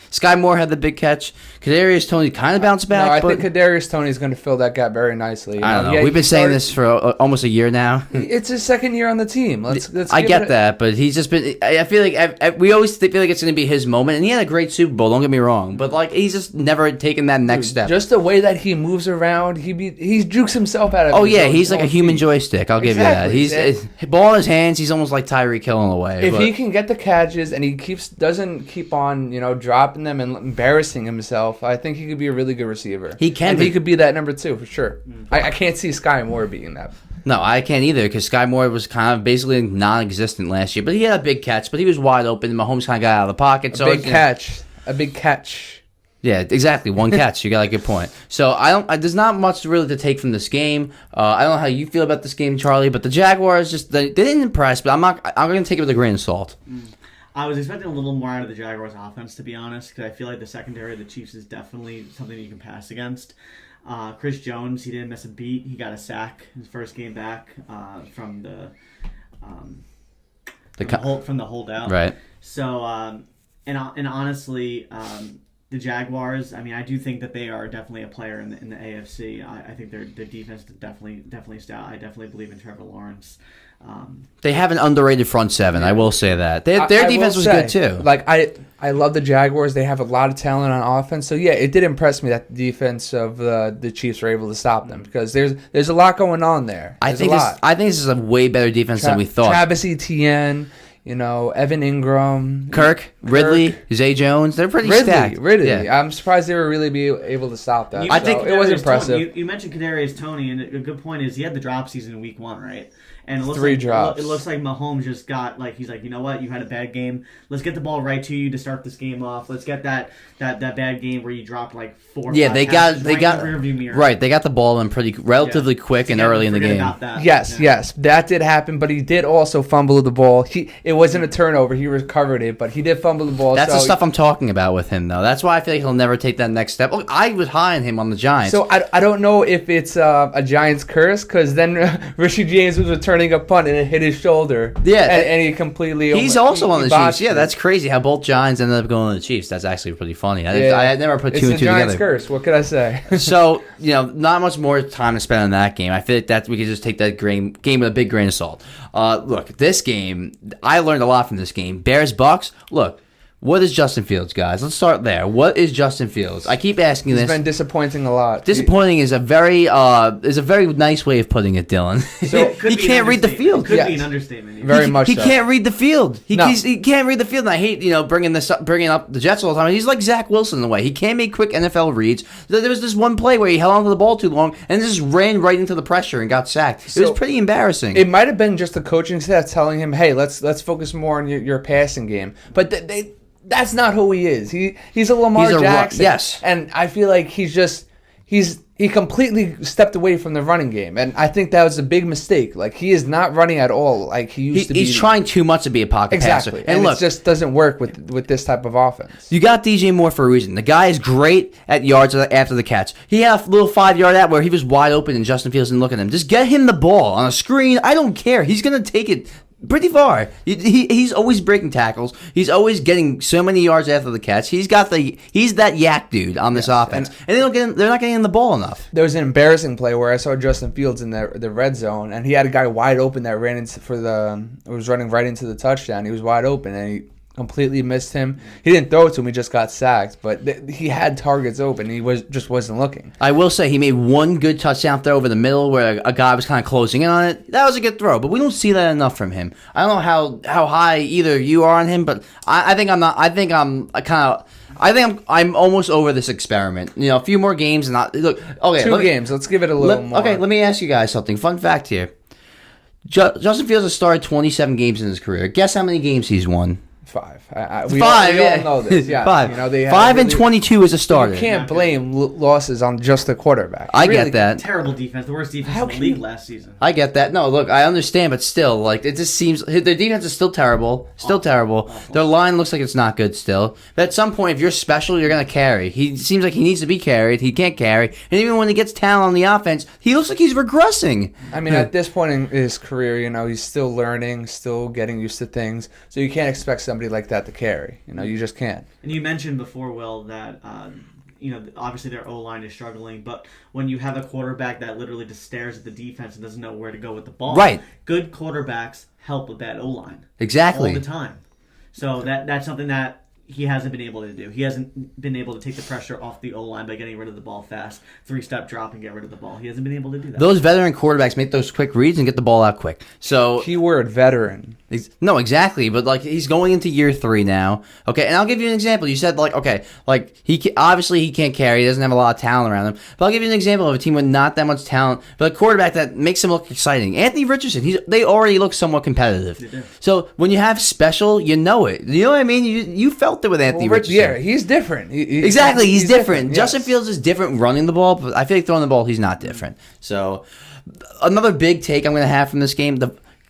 Sky Moore had the big catch. Kadarius Toney kind of bounced back. No, I think Kadarius Toney is going to fill that gap very nicely. I don't know. We've been saying this for almost a year now. It's his second year on the team. I get that, but he's just been. I feel like we always feel like it's going to be his moment, and he had a great Super Bowl. Don't get me wrong, but he's just never taken that next step. Just the way that he moves around, he jukes himself out of. Oh yeah, he's like a human joystick. I'll give you that. He's ball in his hands. He's almost like Tyreek Hill in a way. If he can get the catches and he doesn't keep on dropping them and embarrassing himself, I think he could be a really good receiver. He can. He could be that number 2 for sure. I can't see Sky Moore being that. No, I can't either because Sky Moore was kind of basically non-existent last year, but he had a big catch. But he was wide open. Mahomes kind of got out of the pocket. A big catch. Yeah, exactly. One catch. You got a good point. So there's not much really to take from this game. I don't know how you feel about this game, Charlie, but the Jaguars they didn't impress. But I'm going to take it with a grain of salt. I was expecting a little more out of the Jaguars' offense, to be honest, because I feel like the secondary of the Chiefs is definitely something you can pass against. Chris Jones, he didn't miss a beat. He got a sack his first game back from the holdout. Right. So, and honestly, the Jaguars, I mean, I do think that they are definitely a player in the AFC. I think their defense is definitely stout. I definitely believe in Trevor Lawrence. They have an underrated front seven. I will say that their defense was good too. Like I love the Jaguars. They have a lot of talent on offense. So yeah, it did impress me that the defense of the Chiefs were able to stop them because there's a lot going on there. I think this is a way better defense than we thought. Travis Etienne, Evan Ingram, Kirk, Ridley, Zay Jones. They're pretty stacked. Ridley. Yeah. I'm surprised they were really be able to stop that. I think it was impressive. You mentioned Kadarius Toney, and a good point is he had the drop season in week 1, right? And it looks Three drops. It looks like Mahomes just got he's like, you know what, you had a bad game. Let's get the ball right to you to start this game off. Let's get that bad game where you dropped 4 or 5 they got in the rearview mirror. Right. They got the ball in relatively quick and early in the game. Yes, that did happen, but he did also fumble the ball. It wasn't a turnover. He recovered it, but he did fumble the ball. That's the stuff I'm talking about with him, though. That's why I feel like he'll never take that next step. Look, I was high on him on the Giants. So I don't know if it's a Giants curse because then Richie James was returning a punt and it hit his shoulder. Yeah, and he completely. He's also on the Chiefs. Yeah, that's crazy how both Giants ended up going to the Chiefs. That's actually pretty funny. I had never put two and two together. It's a Giants curse. What could I say? So not much more time to spend on that game. I feel like that we could just take that game with a big grain of salt. Look, this game, I learned a lot from this game. Bears-Bucks. Look. What is Justin Fields, guys? Let's start there. What is Justin Fields? I keep asking this. He's been disappointing a lot. Disappointing is a very nice way of putting it, Dylan. So he can't read the field. It could be an understatement. Very much. He can't read the field. He No. can't read the field. And I hate bringing up the Jets all the time. He's like Zach Wilson in a way. He can't make quick NFL reads. There was this one play where he held onto the ball too long and just ran right into the pressure and got sacked. It was pretty embarrassing. It might have been just the coaching staff telling him, "Hey, let's focus more on your passing game," but that's not who he is. He's a Lamar Jackson. Yes. And I feel like he completely stepped away from the running game. And I think that was a big mistake. Like, he is not running at all like he used to be. He's trying too much to be a pocket passer. And look, it just doesn't work with this type of offense. You got DJ Moore for a reason. The guy is great at yards after the catch. He had a little 5-yard out where he was wide open and Justin Fields didn't look at him. Just get him the ball on a screen. I don't care. He's going to take it pretty far. He's always breaking tackles. He's always getting so many yards after the catch. He's that yak dude on this offense, and they're not getting him the ball enough. There was an embarrassing play where I saw Justin Fields in the red zone, and he had a guy wide open that was running right into the touchdown. He was wide open, and he completely missed him. He didn't throw it to him. He just got sacked. But he had targets open. He just wasn't looking. I will say he made one good touchdown throw over the middle where a guy was kind of closing in on it. That was a good throw, but we don't see that enough from him. I don't know how high either you are on him, but I think I'm not. I think I'm almost over this experiment. A few more games and not look. Okay, 2 games. Let's give it a little more. Okay, let me ask you guys something. Fun fact here: Justin Fields has started 27 games in his career. Guess how many games he's won? 5. We 5. all know this. Yeah. 5. They 5 and 22 as a starter. You can't blame losses on just the quarterback. I get that. Terrible defense. The worst defense in the league last season. I get that. No, look, I understand, but still, it just seems their defense is still terrible. Still terrible. Awful. Their line looks like it's not good still. But at some point, if you're special, you're going to carry. He seems like he needs to be carried. He can't carry. And even when he gets talent on the offense, he looks like he's regressing. I mean, at this point in his career, he's still learning, still getting used to things. So you can't expect somebody like that to carry. You just can't. And you mentioned before, Will, that obviously their O-line is struggling, but when you have a quarterback that literally just stares at the defense and doesn't know where to go with the ball, right? Good quarterbacks help with that O-line exactly all the time. So that's something that he hasn't been able to do. He hasn't been able to take the pressure off the O-line by getting rid of the ball fast, 3-step drop and get rid of the ball. He hasn't been able to do that. Those veteran quarterbacks make those quick reads and get the ball out quick. So keyword veteran. No, exactly. But he's going into year 3 now. Okay, and I'll give you an example. You said obviously he can't carry. He doesn't have a lot of talent around him. But I'll give you an example of a team with not that much talent, but a quarterback that makes him look exciting. Anthony Richardson. They already look somewhat competitive. They do. So when you have special, you know it. You know what I mean? You felt it with Anthony Richardson. Yeah, he's different. Exactly, he's different. Yes. Justin Fields is different running the ball, but I feel like throwing the ball, he's not different. So another big take I'm going to have from this game,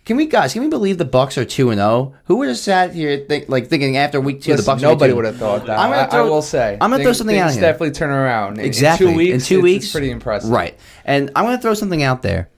Can we believe the Bucks are 2-0? Who would have sat here thinking after week 2 Listen, the Bucks? Nobody would have thought that. I will say. I'm gonna throw something out here. Definitely turn around. Exactly. In 2 weeks, it's pretty impressive. Right. And I'm gonna throw something out there.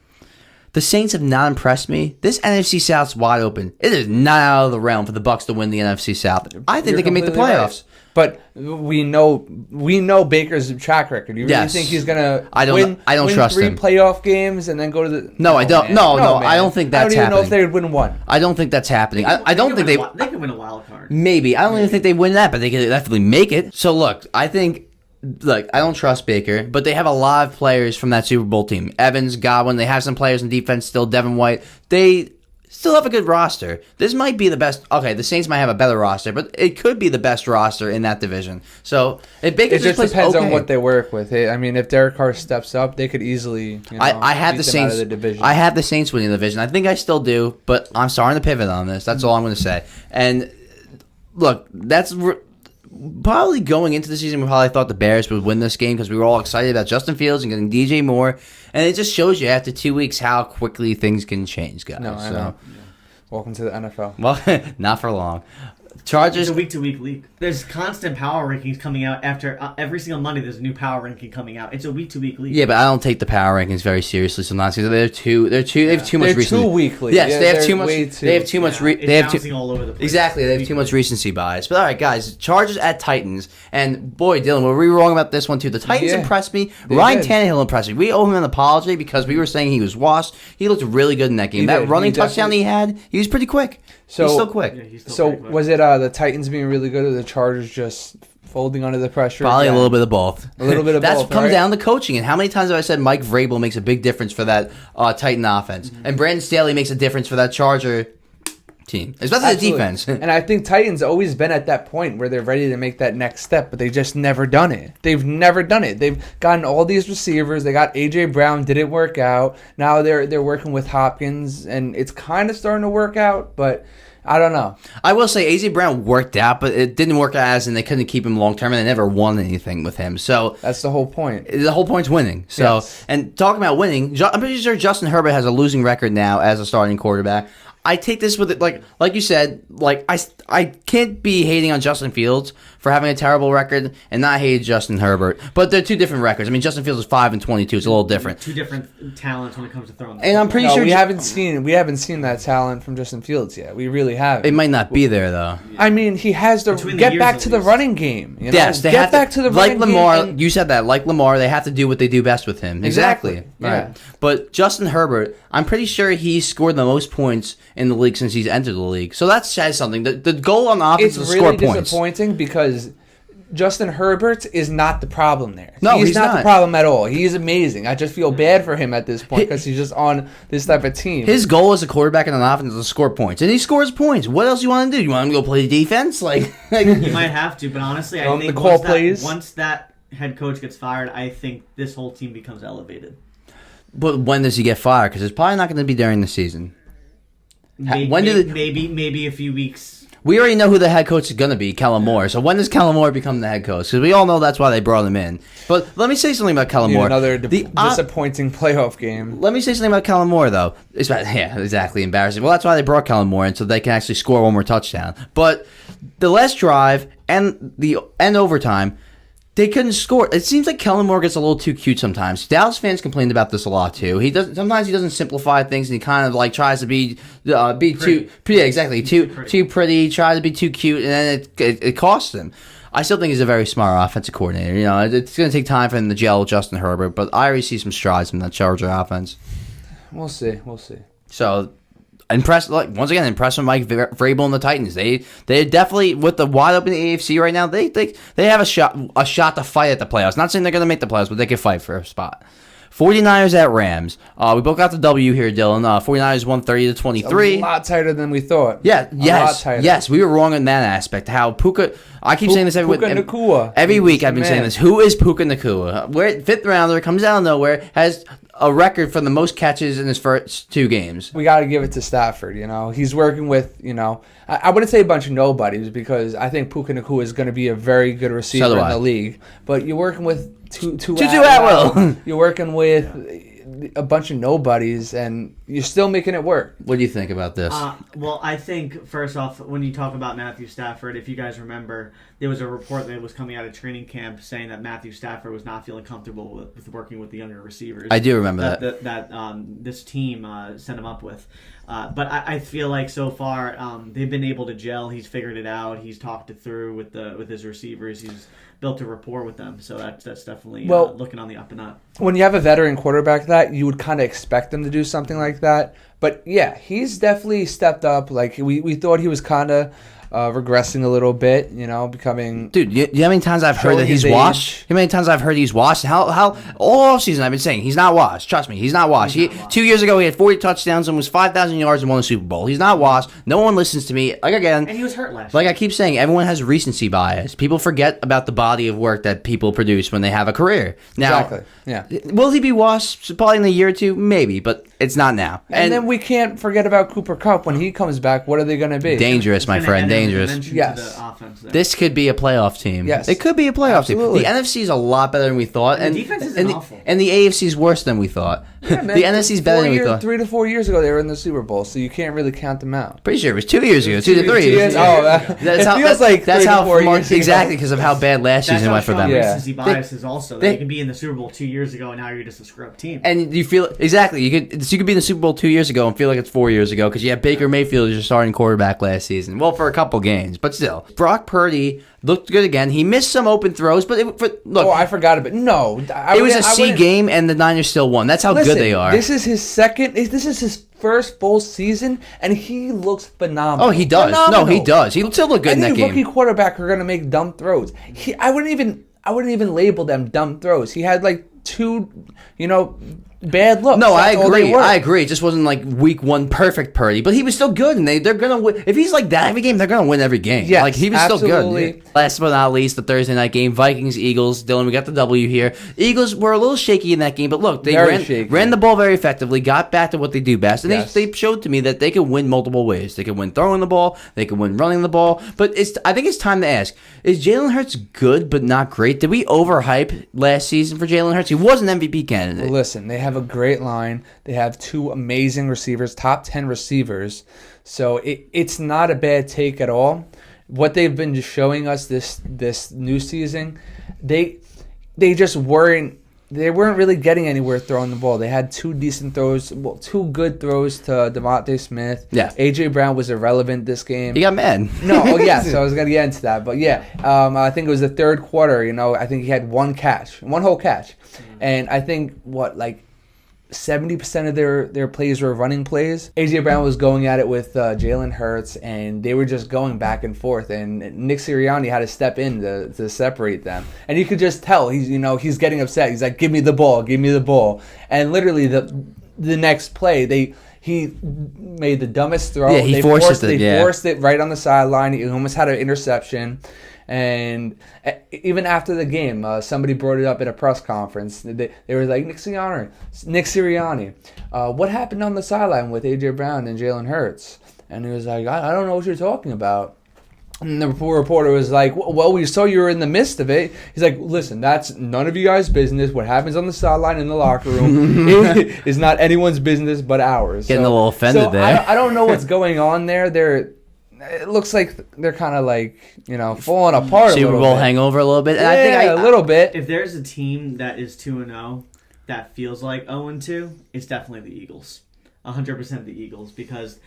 The Saints have not impressed me. This NFC South's wide open. It is not out of the realm for the Bucks to win the NFC South. I think they can make the playoffs. Right. But we know Baker's track record. You really think he's gonna win trust 3 him. playoff games and then go to the? No, I don't. No, I don't think that's happening. I don't even know if they would win one. I don't think that's happening. I don't think they can win a wild card. Maybe. I don't even think they win that, but they can definitely make it. So look, I don't trust Baker, but they have a lot of players from that Super Bowl team. Evans, Godwin. They have some players in defense still. Devin White. They still have a good roster. This might be the best. Okay, the Saints might have a better roster, but it could be the best roster in that division. So if Baker just depends on what they work with. I mean, if Derek Carr steps up, they could easily. I have the Saints. I have the Saints winning the division. I think I still do, but I'm starting to pivot on this. That's all I'm going to say. And look, that's. Probably going into the season, we probably thought the Bears would win this game because we were all excited about Justin Fields and getting DJ Moore, and it just shows you after 2 weeks how quickly things can change, guys. No, I know. Welcome to the NFL. Well, not for long. Chargers. It's a week-to-week league. There's constant power rankings coming out after every single Monday. There's a new power ranking coming out. It's a week-to-week league. Yeah, but I don't take the power rankings very seriously sometimes. They have too much recency. They're too weekly. Yes, they have too much. They have too much. They have too all over the place. Exactly, they have too much recency bias. But all right, guys, Chargers at Titans, and boy, Dylan, were we wrong about this one too? The Titans impressed me. Ryan Tannehill impressed me. We owe him an apology because we were saying he was washed. He looked really good in that game. That running touchdown he had, he was pretty quick. He's still quick. Yeah, still quick. Was it the Titans being really good or the Chargers just folding under the pressure? Probably a little bit of both. A little bit of both. That comes down to coaching. And how many times have I said Mike Vrabel makes a big difference for that Titan offense? Mm-hmm. And Brandon Staley makes a difference for that Charger team, especially the defense. And I think Titans always been at that point where they're ready to make that next step, but they just never done it. They've never done it. They've gotten all these receivers. They got A.J. Brown, didn't work out. Now they're working with Hopkins, and it's kind of starting to work out, but I don't know. I will say A.J. Brown worked out, but it didn't work out as in they couldn't keep him long term, and they never won anything with him. So that's the whole point. The whole point's winning. So yes. And talking about winning, I'm pretty sure Justin Herbert has a losing record now as a starting quarterback. I take this with it, like you said, I can't be hating on Justin Fields for having a terrible record and not hate Justin Herbert, but they're two different records. I mean, Justin Fields is 5-22; it's a little different. Two different talents when it comes to throwing. And I'm pretty sure we haven't seen that talent from Justin Fields yet. We really haven't. It might not be there though. I mean, he has to get back to the running game. You know? Yes, they get back to the running game. Like Lamar, you said that. Like Lamar, they have to do what they do best with him. Exactly. Yeah. Right. But Justin Herbert, I'm pretty sure he scored the most points in the league since he's entered the league. So that says something. The goal on offense is to score points. It's really disappointing because Justin Herbert is not the problem there. No, he's not the problem at all. He's amazing. I just feel bad for him at this point because he's just on this type of team. His goal as a quarterback in an offense is to score points, and he scores points. What else do you want to do? You want him to go play defense? You might have to, but honestly, I think once that head coach gets fired, I think this whole team becomes elevated. But when does he get fired? Because it's probably not going to be during the season. Maybe a few weeks. We already know who the head coach is going to be, Kellen Moore. So when does Kellen Moore become the head coach? Because we all know that's why they brought him in. But let me say something about Kellen Moore. Another disappointing playoff game. Let me say something about Kellen Moore, though. Yeah, exactly. Embarrassing. Well, that's why they brought Kellen Moore in, so they can actually score one more touchdown. But the last drive and overtime, they couldn't score. It seems like Kellen Moore gets a little too cute sometimes. Dallas fans complained about this a lot too. Sometimes he doesn't simplify things, and he kind of tries to be too pretty. Exactly, too pretty. Tries to be too cute, and then it costs him. I still think he's a very smart offensive coordinator. You know, it's going to take time for him to gel with Justin Herbert, but I already see some strides from that Charger offense. We'll see. So. Impressed with Mike Vrabel and the Titans. They definitely, with the wide open AFC right now, they have a shot to fight at the playoffs. Not saying they're going to make the playoffs, but they can fight for a spot. 49ers at Rams. We both got the W here, Dylan. 49ers won 30-23. A lot tighter than we thought. Yes, we were wrong in that aspect. How Puka, I keep saying this every Nacua. Every week I've been saying this. Who is Puka Nacua? Where fifth rounder comes out of nowhere, has a record for the most catches in his first two games. We got to give it to Stafford. You know, he's working with, I wouldn't say a bunch of nobodies because I think Puka Nacua is going to be a very good receiver in the league. But you're working with Tutu Atwell. You're working with a bunch of nobodies, and you're still making it work. What do you think about this? Well, I think, first off, when you talk about Matthew Stafford, if you guys remember, there was a report that was coming out of training camp saying that Matthew Stafford was not feeling comfortable with working with the younger receivers. I do remember that this team sent him up with. But I feel like so far they've been able to gel. He's figured it out. He's talked it through with his receivers. He's built a rapport with them. So that's definitely looking on the up and up. When you have a veteran quarterback that, you would kind of expect him to do something like that. But yeah, he's definitely stepped up. Like we thought he was kind of regressing a little bit, becoming... Dude, you know how many times I've heard that he's washed? How many times I've heard he's washed? How all offseason I've been saying he's not washed. Trust me, he's not washed. 2 years ago, he had 40 touchdowns and was 5,000 yards and won a Super Bowl. He's not washed. No one listens to me. And he was hurt last year. Like I keep saying, everyone has recency bias. People forget about the body of work that people produce when they have a career. Now, exactly. Yeah. Will he be washed? Probably in a year or two, maybe, but it's not now. And then we can't forget about Cooper Kupp. When he comes back, what are they going to be? Dangerous, my friend. Dangerous. Yes. This could be a playoff team. Yes. It could be a playoff Absolutely. team. The NFC is a lot better than we thought. The defense isn't awful. And the AFC is worse than we thought. Yeah, man, the NFC is better than we thought. 3 to 4 years ago, they were in the Super Bowl, so you can't really count them out. Pretty sure it was 2 years ago. 2 to 3. 2 years. That's how exactly because of how bad last season went for them. Recency bias is also that you can be in the Super Bowl 2 years ago and now you're just a scrub team. And you feel exactly you could be in the Super Bowl 2 years ago and feel like it's 4 years ago because you had Baker Mayfield as your starting quarterback last season. Well, for a couple games, but still, Brock Purdy looked good again. He missed some open throws, but look. Oh, I forgot about it. No, it was a C game, and the Niners still won. That's how good they are. This is his second. This is his first full season, and he looks phenomenal. Oh, he does. Phenomenal. No, he does. He still look good in that game. Rookie quarterback are going to make dumb throws. I wouldn't even label them dumb throws. He had like 2, bad looks. No, I agree. It just wasn't like week 1 perfect Purdy, but he was still good, and they're gonna win. If he's like that every game, they're gonna win every game. Yeah, like he was still good. Last but not least, the Thursday night game, Vikings Eagles. Dylan, we got the W here. Eagles were a little shaky in that game, but look, they ran the ball very effectively, got back to what they do best, and they showed to me that they can win multiple ways. They can win throwing the ball, they can win running the ball. But I think it's time to ask: is Jalen Hurts good but not great? Did we overhype last season for Jalen Hurts? He was an MVP candidate. Well, listen, they have a great line. They have 2 amazing receivers, top 10 receivers. So it's not a bad take at all. What they've been just showing us this new season, they just weren't really getting anywhere throwing the ball. They had 2 decent throws, 2 good throws to Devontae Smith. Yeah. AJ Brown was irrelevant this game. He got mad. No, so I was gonna get into that, but yeah, I think it was the third quarter. I think he had one whole catch, and I think 70% of their plays were running plays. AJ Brown was going at it with Jalen Hurts, and they were just going back and forth. And Nick Sirianni had to step in to separate them. And you could just tell he's getting upset. He's like, "Give me the ball!" And literally the next play, he made the dumbest throw. Yeah, he forced it right on the sideline. He almost had an interception. And even after the game, somebody brought it up at a press conference. They were like, Nick Sirianni, what happened on the sideline with A.J. Brown and Jalen Hurts? And he was like, I don't know what you're talking about. And the reporter was like, well, we saw you were in the midst of it. He's like, listen, that's none of you guys' business. What happens on the sideline in the locker room is not anyone's business but ours. Getting a little offended there. I don't know what's going on there. It looks like they're kind of like, falling apart a little bit. Super Bowl hangover a little bit. And I think a little bit. If there's a team that is 2-0 that feels like 0-2, it's definitely the Eagles. 100% the Eagles, because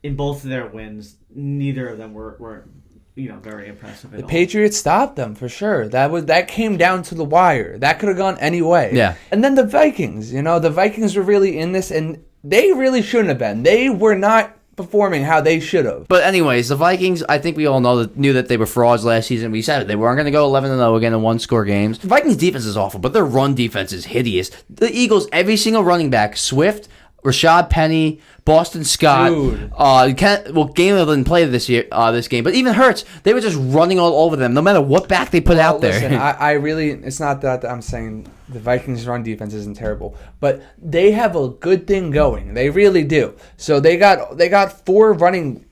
in both of their wins, neither of them were very impressive at all. The Patriots stopped them for sure. That came down to the wire. That could have gone any way. Yeah. And then the Vikings, the Vikings were really in this, and they really shouldn't have been. They were not performing how they should have. But anyways, the Vikings, I think we all knew that they were frauds last season. We said it. They weren't going to go 11-0 again in 1-score games. The Vikings defense is awful, but their run defense is hideous. The Eagles, every single running back, Swift, Rashad Penny, Boston Scott. Dude. Gainwell didn't play this game, but even Hurts, they were just running all over them, no matter what back they put out there. Listen, I really, it's not that I'm saying the Vikings' run defense isn't terrible, but they have a good thing going. They really do. So they got 4 running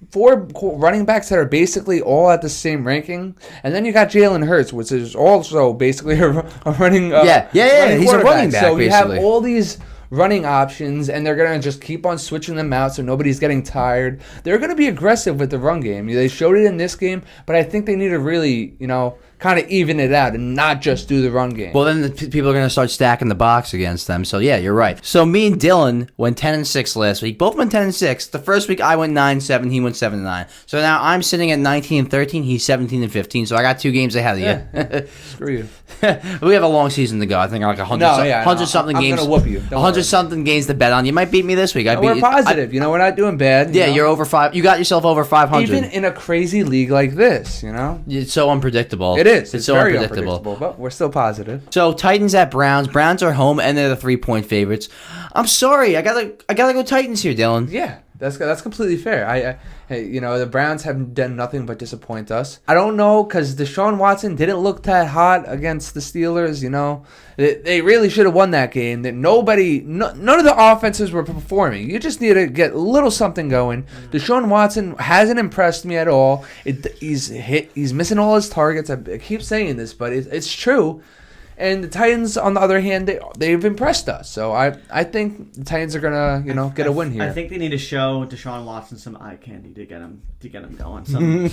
backs that are basically all at the same ranking, and then you got Jalen Hurts, which is also basically a running. He's a running back. So you have basically all these running options, and they're going to just keep on switching them out so nobody's getting tired. They're going to be aggressive with the run game. They showed it in this game, but I think they need to really, kind of even it out and not just do the run game. Well, then people are going to start stacking the box against them. So, yeah, you're right. So, me and Dylan went 10-6 last week. Both went 10-6. The first week, I went 9-7. He went 7-9. So, now I'm sitting at 19-13. He's 17-15. So, I got 2 games ahead of you. Yeah. Screw you. We have a long season to go. I think like 100-something games. I'm going to whoop you. 100-something games to bet on. You might beat me this week. We're positive. We're not doing bad. Yeah, you're over 5. You got yourself over 500. Even in a crazy league like this, It's so unpredictable. It is. It's so very unpredictable. But we're still positive. So Titans at Browns. Browns are home and they're the 3-point favorites. I'm sorry. I gotta go Titans here, Dylan. Yeah, that's completely fair. The Browns have done nothing but disappoint us. I don't know because Deshaun Watson didn't look that hot against the Steelers. They really should have won that game. That none of the offenses were performing. You just need to get a little something going. Deshaun Watson hasn't impressed me at all. He's missing all his targets. I keep saying this, but it's true. And the Titans, on the other hand, they've impressed us. So I think the Titans are gonna get a win here. I think they need to show Deshaun Watson some eye candy to get him going. Some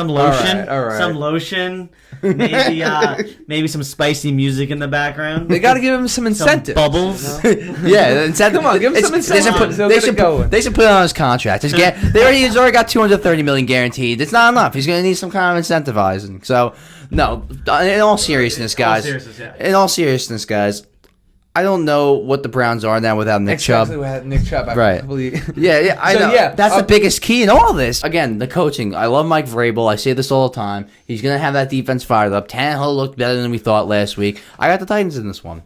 lotion, all right. Some lotion. Maybe some spicy music in the background. They got to give him some incentive. Some bubbles. Yeah, incentive. Come on, give him some incentive. They should put it on his contract. He's already got $230 million guaranteed. It's not enough. He's gonna need some kind of incentivizing. So. No, in all seriousness, guys. In all seriousness, guys, I don't know what the Browns are now without Nick Chubb. Especially without Nick Chubb. Right. Yeah, I know. Yeah, that's the biggest key in all this. Again, the coaching. I love Mike Vrabel. I say this all the time. He's going to have that defense fired up. Tannehill looked better than we thought last week. I got the Titans in this one.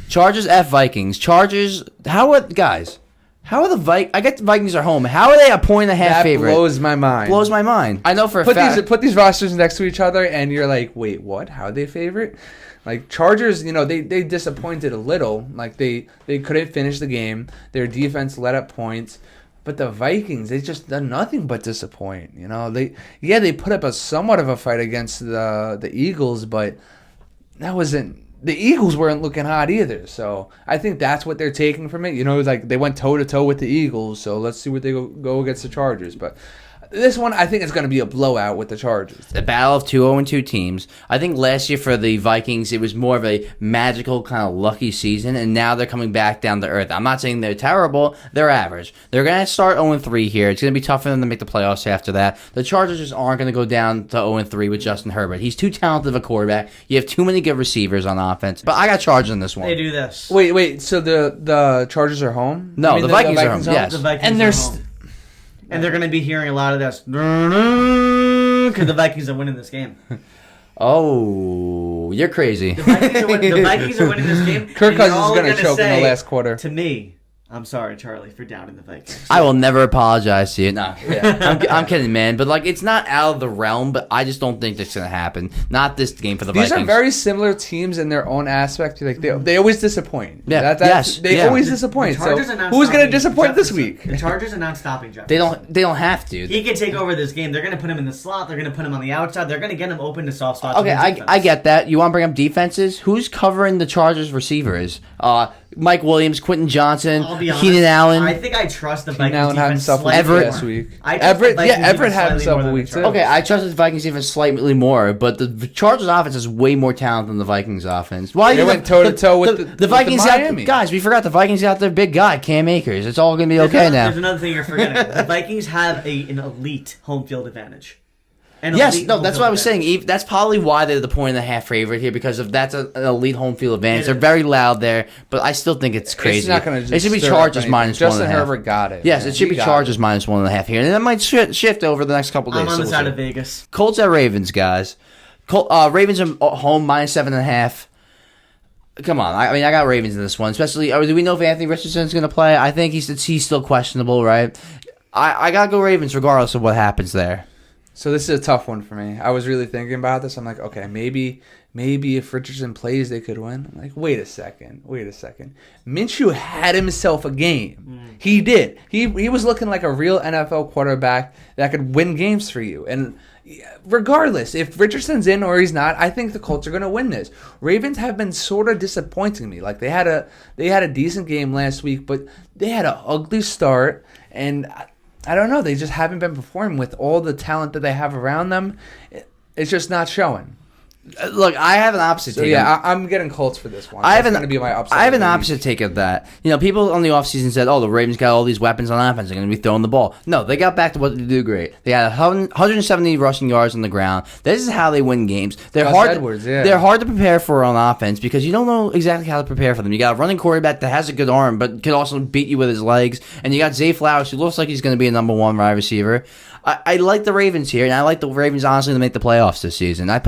Chargers at Vikings. Chargers, how are the Vikings? I get the Vikings are home. How are they a 1.5 favorite? That blows my mind. I know for a fact. Put these rosters next to each other, and you're like, wait, what? How are they a favorite? Like Chargers, they disappointed a little. Like they couldn't finish the game. Their defense let up points. But the Vikings, they just done nothing but disappoint. They put up somewhat of a fight against the Eagles, but that wasn't. The Eagles weren't looking hot either, so I think that's what they're taking from it. They went toe-to-toe with the Eagles, so let's see what they go against the Chargers. But this one, I think it's going to be a blowout with the Chargers. The battle of 2-0-2 teams. I think last year for the Vikings, it was more of a magical kind of lucky season, and now they're coming back down to earth. I'm not saying they're terrible. They're average. They're going to start 0-3 here. It's going to be tough for them to make the playoffs after that. The Chargers just aren't going to go down to 0-3 with Justin Herbert. He's too talented of a quarterback. You have too many good receivers on offense. But I got Chargers in this one. They do this. Wait. So the Chargers are home? No, the Vikings are home. Yes. The Vikings are home. And they're going to be hearing a lot of this because the Vikings are winning this game. Oh, you're crazy. The Vikings are winning this game. Kirk Cousins is going to choke in the last quarter. To me, I'm sorry, Charlie, for doubting the Vikings. I will never apologize to you. No, I'm kidding, man. But it's not out of the realm. But I just don't think that's gonna happen. Not this game for the Vikings. These are very similar teams in their own aspect. They always disappoint. Yeah, they always disappoint. So who's gonna disappoint this week? The Chargers are not stopping Jefferson. They don't have to. He can take over this game. They're gonna put him in the slot. They're gonna put him on the outside. They're gonna get him open to soft spots. Okay, I get that. You want to bring up defenses? Who's covering the Chargers receivers? Mike Williams, Quentin Johnson, Keenan Allen. I think I trust the Vikings defense slightly more. Last week. Everett had himself a week too. Okay, I trust the Vikings defense slightly more, but the Chargers offense is way more talented than the Vikings offense. Why they went toe to toe with the Vikings? Miami. Guys, we forgot the Vikings got their big guy, Cam Akers. It's all gonna be okay now. There's another thing you're forgetting. The Vikings have an elite home field advantage. Yes, no, that's what I was saying. That's probably why they're the 1.5 favorite here because that's an elite home field advantage. They're very loud there, but I still think it's crazy. It's not going to. It should be Chargers minus 1.5. Justin Herbert got it. Yes, it should be Chargers minus 1.5 here, and that might shift over the next couple days. I'm on the side of Vegas. Colts at Ravens, guys. Ravens are home minus 7.5. Come on, I got Ravens in this one. Especially, do we know if Anthony Richardson's going to play? I think he's still questionable, right? I gotta go Ravens regardless of what happens there. So this is a tough one for me. I was really thinking about this. I'm like, okay, maybe maybe if Richardson plays, they could win. I'm like, wait a second. Minshew had himself a game. He did. He was looking like a real NFL quarterback that could win games for you. And regardless, if Richardson's in or he's not, I think the Colts are going to win this. Ravens have been sort of disappointing me. Like they had a decent game last week, but they had an ugly start, and I don't know. They just haven't been performing with all the talent that they have around them. It's just not showing. Look, I have an opposite take. Yeah, I'm getting Colts for this one. That's going to be my upset. I have an opposite take of that. People on the offseason said, the Ravens got all these weapons on offense. They're going to be throwing the ball. No, they got back to what they do great. They had 170 rushing yards on the ground. This is how they win games. They're hard to prepare for on offense because you don't know exactly how to prepare for them. You got a running quarterback that has a good arm but could also beat you with his legs. And you got Zay Flowers, who looks like he's going to be a number one wide receiver. I like the Ravens here, and I like the Ravens, honestly, to make the playoffs this season. I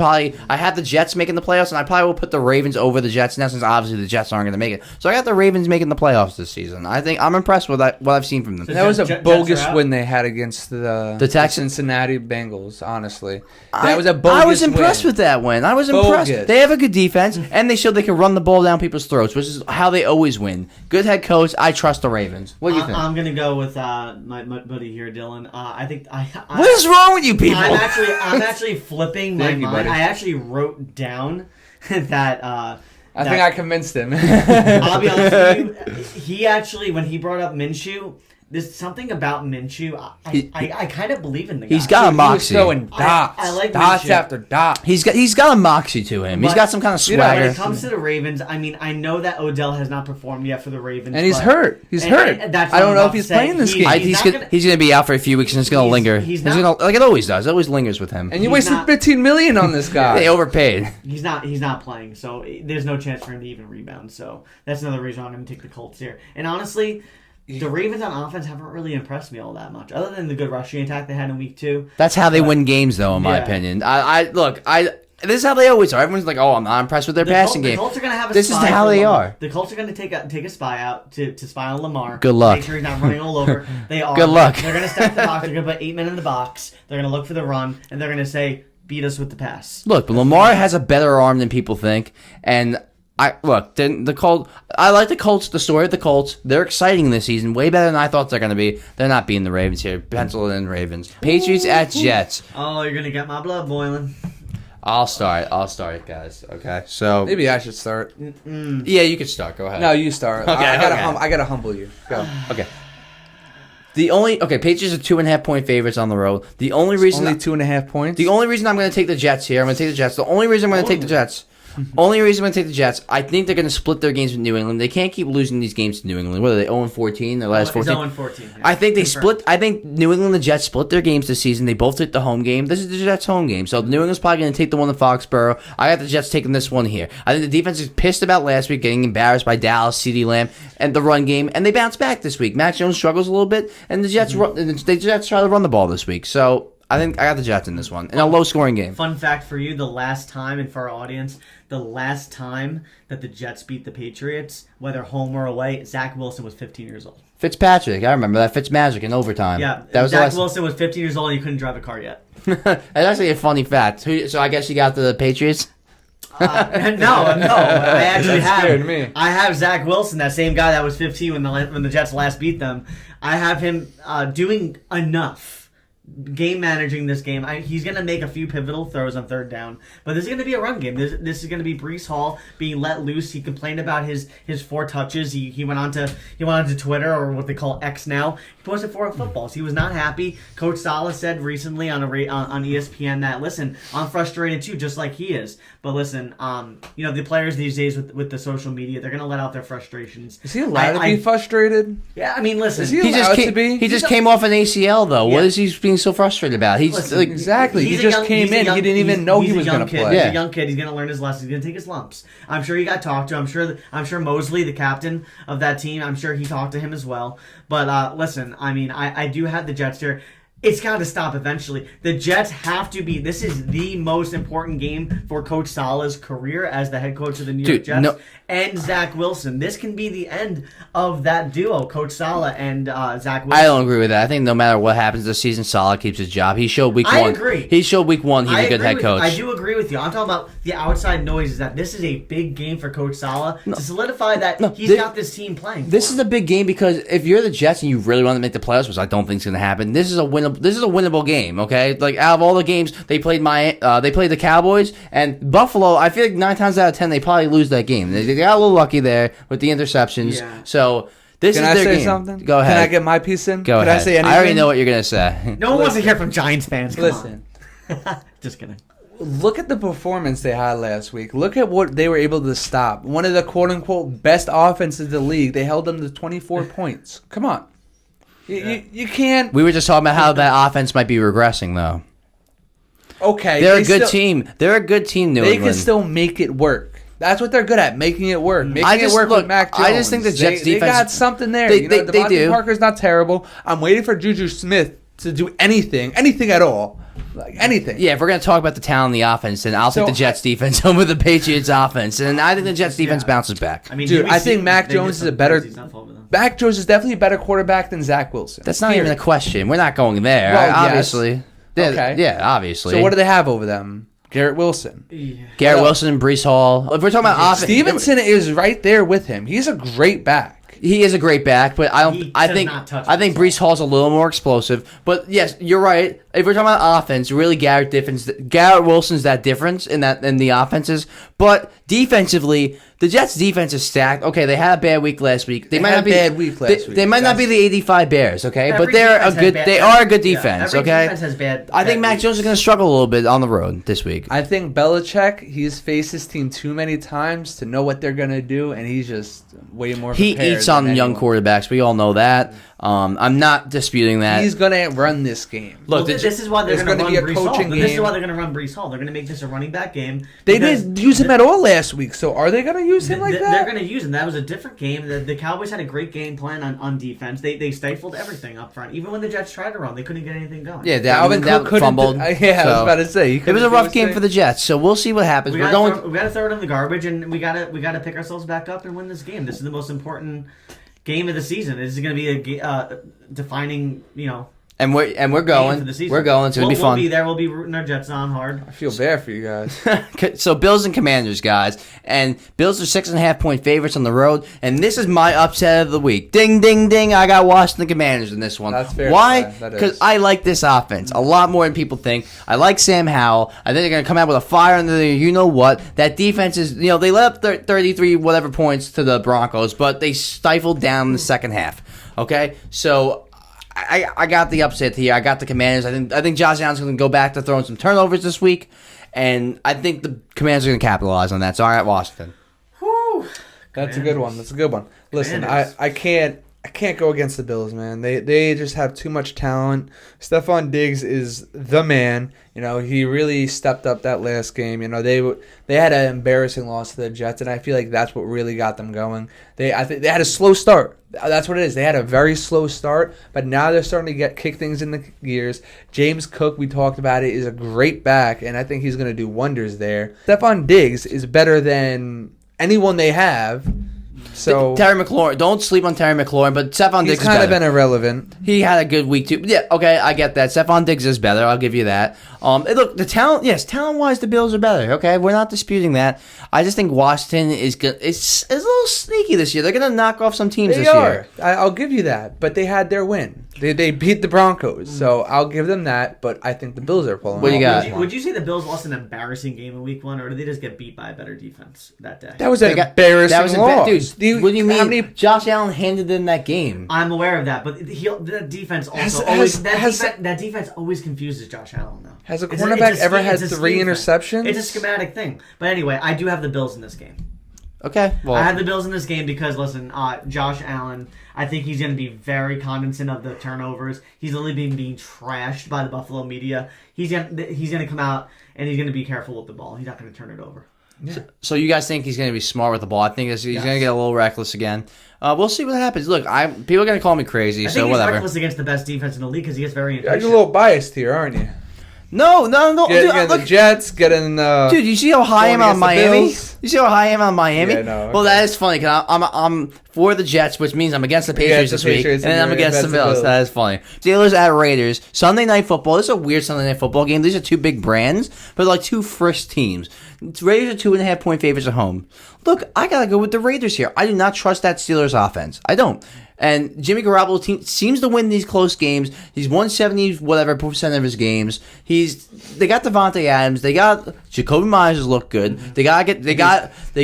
have the Jets making the playoffs, and I probably will put the Ravens over the Jets now, since obviously the Jets aren't going to make it. So I got the Ravens making the playoffs this season. I think I'm impressed with what I've seen from them. That was a bogus win they had against the Cincinnati Bengals, honestly. That was a bogus win. I was impressed with that win. I was impressed. They have a good defense, and they showed they can run the ball down people's throats, which is how they always win. Good head coach. I trust the Ravens. What do you think? I'm going to go with my buddy here, Dylan. I think what is wrong with you people? I'm actually flipping my mind. Buddy. I actually wrote down that. I think I convinced him. I'll be honest with you. He actually, when he brought up Minshew, there's something about Minshew. I kind of believe in the guy. He's got a moxie. He was throwing dots. I like dots after dots. He's got a moxie to him. He's got some kind of swagger. When it comes to the Ravens, I know that Odell has not performed yet for the Ravens. And he's hurt. He's hurt. I don't know if he's playing this game. He's going to be out for a few weeks, and it's going to linger. Like it always does. It always lingers with him. And you wasted $15 million on this guy. They overpaid. He's not playing, so there's no chance for him to even rebound. So that's another reason I'm going to take the Colts here. And honestly, the Ravens on offense haven't really impressed me all that much, other than the good rushing attack they had in week 2. That's how they win games, though, in my opinion. This is how they always are. Everyone's like, "Oh, I'm not impressed with their passing game." The Colts are going to have a This is how they are. The Colts are going to take a spy out to spy on Lamar. Good luck. Make sure he's not running all over. They are. Good luck. They're going to stack the box. They're going to put 8 men in the box. They're going to look for the run, and they're going to say, "Beat us with the pass." Look, but Lamar has a better arm than people think, and I like the Colts. The story of the Colts. They're exciting this season, way better than I thought they're going to be. They're not beating the Ravens here. Pencil in Ravens. Patriots at Jets. Oh, you're going to get my blood boiling. I'll start, guys. Okay, so maybe I should start. Yeah, you can start. Go ahead. No, you start. Okay, I gotta humble you. Go. Okay. Patriots are 2.5 point favorites on the road. The only reason only 2.5 points. The only reason I'm going to take the Jets here. The only reason I'm going to take the Jets. Only reason I'm going to take the Jets, I think they're going to split their games with New England. They can't keep losing these games to New England. What are they, 0-14? Their last 14? 0-14. Yeah. I think they split. I think New England and the Jets split their games this season. They both took the home game. This is the Jets' home game. So New England's probably going to take the one in Foxborough. I got the Jets taking this one here. I think the defense is pissed about last week getting embarrassed by Dallas, CeeDee Lamb, and the run game, and they bounce back this week. Mac Jones struggles a little bit, and the Jets try to run the ball this week. So I think I got the Jets in this one, in a low-scoring game. Fun fact for you, the last time, and for our audience, the last time that the Jets beat the Patriots, whether home or away, Zach Wilson was 15 years old. Fitzpatrick, I remember that. Fitzmagic in overtime. Yeah, that was Zach Wilson was 15 years old and he couldn't drive a car yet. That's actually a funny fact. So I guess you got the Patriots? No. I actually I have Zach Wilson, that same guy that was 15 when the Jets last beat them. I have him doing enough. Game managing this game. He's going to make a few pivotal throws on third down, but this is going to be a run game. This is going to be Breece Hall being let loose. He complained about his 4 touches. He went on to Twitter, or what they call X now. He posted 4 footballs. He was not happy. Coach Saleh said recently on ESPN that, listen, I'm frustrated too, just like he is. But listen, the players these days with the social media, they're going to let out their frustrations. Is he allowed to be frustrated? Yeah, I mean, listen. Is he allowed to be? He just came off an ACL though. Yeah. What is he being so frustrated about? Exactly. He just came in. He didn't even know he was going to play. He's a young kid. He's going to learn his lessons. He's going to take his lumps. I'm sure he got talked to. I'm sure Mosley, the captain of that team, I'm sure he talked to him as well. But listen, I mean, I do have the Jets here. It's got to stop eventually. The Jets have to be. This is the most important game for Coach Saleh's career as the head coach of the New York Jets and Zach Wilson. This can be the end of that duo, Coach Saleh and Zach Wilson. I don't agree with that. I think no matter what happens this season, Saleh keeps his job. He showed week one. I agree. He showed week one he's a good head coach. I do agree with you. I'm talking about the outside noise. Is that this is a big game for Coach Saleh to solidify that he's got this team playing. This is a big game because if you're the Jets and you really want to make the playoffs, which I don't think is going to happen, this is a winnable game. Okay, like out of all the games they played, they played the Cowboys and Buffalo. I feel like 9 times out of 10 they probably lose that game. They got a little lucky there with the interceptions. Yeah. So. This Can is I their say game. something? Go ahead. Can I get my piece in? Go ahead. I say anything? I already know what you're going to say. No one wants to hear from Giants fans. Listen. Just kidding. Look at the performance they had last week. Look at what they were able to stop. One of the quote-unquote best offenses in the league. They held them to 24 points. Come on. You can't... We were just talking about how that offense might be regressing, though. Okay. They're a good team. They're a good team, New England. They can still make it work. That's what they're good at, making it work. Making it work with Mac Jones. I just think the Jets defense... They got something there. They do. Parker's not terrible. I'm waiting for Juju Smith to do anything at all. Like, anything. Yeah, if we're going to talk about the talent in the offense, then I'll take the Jets defense over the Patriots offense. And I think the Jets defense bounces back. I mean, dude, I think Mac Jones is a better... Mac Jones is definitely a better quarterback than Zach Wilson. That's not even a question. We're not going there, obviously. Yes. Okay. Yeah, obviously. So what do they have over them? Garrett Wilson. Garrett Wilson and Breece Hall. If we're talking about offense, Stevenson is right there with him. He's a great back. He is a great back, but I think Breece Hall's a little more explosive. But yes, you're right. If we're talking about offense, really Garrett Wilson's that difference in the offenses. But defensively, the Jets' defense is stacked. Okay, they had a bad week last week. They might not be They might not be the 85 Bears, okay? But they are a good defense, okay? Defense has bad I think Mac Jones is going to struggle a little bit on the road this week. I think Belichick, he's faced his team too many times to know what they're going to do, and he's just way more prepared. He eats on young quarterbacks. We all know that. I'm not disputing that. He's going to run this game. Look, this is why they're going to run Breece Hall. This is why they're going to run Breece Hall. They're going to make this a running back game. They didn't use him at all last week, so are they going to use him like that? They're going to use him. That was a different game. The Cowboys had a great game plan on defense. They stifled everything up front. Even when the Jets tried to run, they couldn't get anything going. Yeah, Dalvin Cook fumbled. I was about to say. It was a rough game for the Jets, so we'll see what happens. We got to throw it in the garbage, and we got to pick ourselves back up and win this game. This is the most important game of the season. This is going to be a defining, And we're going. We're going. It's gonna be fun. We'll be there. We'll be rooting our Jets on hard. I feel bad for you guys. So Bills and Commanders, guys, and Bills are 6.5-point favorites on the road, and this is my upset of the week. Ding, ding, ding! I got Washington Commanders in this one. That's fair. Why? Because I like this offense a lot more than people think. I like Sam Howell. I think they're gonna come out with a fire under the you know what. That defense is they let up 33 whatever points to the Broncos, but they stifled down in the second half. Okay, so. I got the upset here. I got the Commanders. I think Josh Allen's going to go back to throwing some turnovers this week, and I think the Commanders are going to capitalize on that. So I got Washington. Whew. That's a good one. Listen, I can't go against the Bills, man. They just have too much talent. Stephon Diggs is the man. He really stepped up that last game. They had an embarrassing loss to the Jets, and I feel like that's what really got them going. I think they had a slow start. That's what it is. They had a very slow start, but now they're starting to kick things in the gears. James Cook, we talked about it, is a great back, and I think he's going to do wonders there. Stephon Diggs is better than anyone they have. So Terry McLaurin, don't sleep on Terry McLaurin, but Stephon Diggs is better. He's kind of been irrelevant. He had a good week too. Yeah, okay, I get that. Stephon Diggs is better. I'll give you that. Look, the talent, yes, talent-wise, the Bills are better. Okay, we're not disputing that. I just think Washington is good. It's a little sneaky this year. They're gonna knock off some teams this year. I'll give you that, but they had their win. They beat the Broncos, so I'll give them that. But I think the Bills are pulling. What do you got? Would you say the Bills lost an embarrassing game in Week 1, or did they just get beat by a better defense that day? That was an embarrassing loss. Dude, what do you mean? Josh Allen handed in that game. I'm aware of that, but the defense also that defense always confuses Josh Allen though. Has a cornerback ever had 3 interceptions? It's a schematic thing. But anyway, I do have the Bills in this game. Okay. Well, I have the Bills in this game because, listen, Josh Allen, I think he's going to be very cognizant of the turnovers. He's only being trashed by the Buffalo media. He's going to come out and he's going to be careful with the ball. He's not going to turn it over. Yeah. So you guys think he's going to be smart with the ball? I think he's going to get a little reckless again. We'll see what happens. Look, people are going to call me crazy, so whatever. He's reckless against the best defense in the league because he gets very impatient. You're a little biased here, aren't you? No. Getting the Jets, getting dude, you see how high I am on Miami? You see how high I am on Miami? Yeah, no. Okay. Well, that is funny because I'm for the Jets, which means I'm against the Patriots this week, and then I'm against the Bills. That is funny. Steelers at Raiders. Sunday Night Football. This is a weird Sunday Night Football game. These are two big brands, but like two first teams. Raiders are 2.5-point favorites at home. Look, I gotta go with the Raiders here. I do not trust that Steelers offense. I don't. And Jimmy Garoppolo seems to win these close games. He's won 70% of his games. They got Devontae Adams. They got Jacoby Myers look good. Mm-hmm. They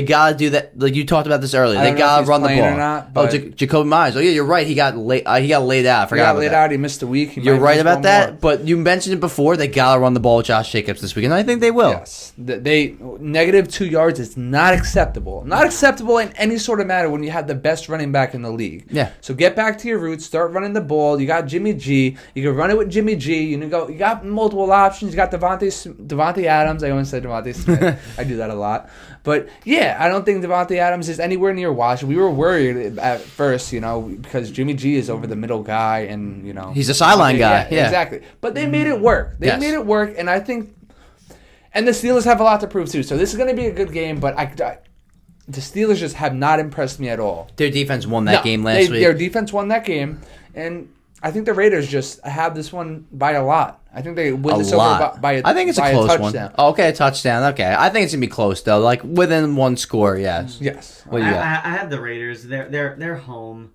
gotta do that. Like you talked about this earlier. They gotta run the ball. Or not, Jacoby Myers. Oh yeah, you're right. He got laid out. I forgot. He got laid out. He missed a week. You're right about that. More. But you mentioned it before. They gotta run the ball with Josh Jacobs this week, and I think they will. Yes. They -2 yards is not acceptable. Not acceptable in any sort of matter when you have the best running back in the league. Yeah. So get back to your roots. Start running the ball. You got Jimmy G. You can run it with Jimmy G. You got multiple options. You got Devontae Adams. I almost said Devontae Smith. I do that a lot. But yeah, I don't think Devontae Adams is anywhere near washed. We were worried at first, because Jimmy G is over the middle guy, and he's a sideline guy. Yeah, exactly. But they made it work. Made it work, and I think. And the Steelers have a lot to prove too. So this is going to be a good game, but the Steelers just have not impressed me at all. Their defense won that game last week. Their defense won that game, and I think the Raiders just have this one by a lot. I think they win this over by a touchdown. I think it's a close one. Okay, a touchdown. Okay, I think it's gonna be close though, like within one score. Yes. Yes. What do you got? I have the Raiders. They're home.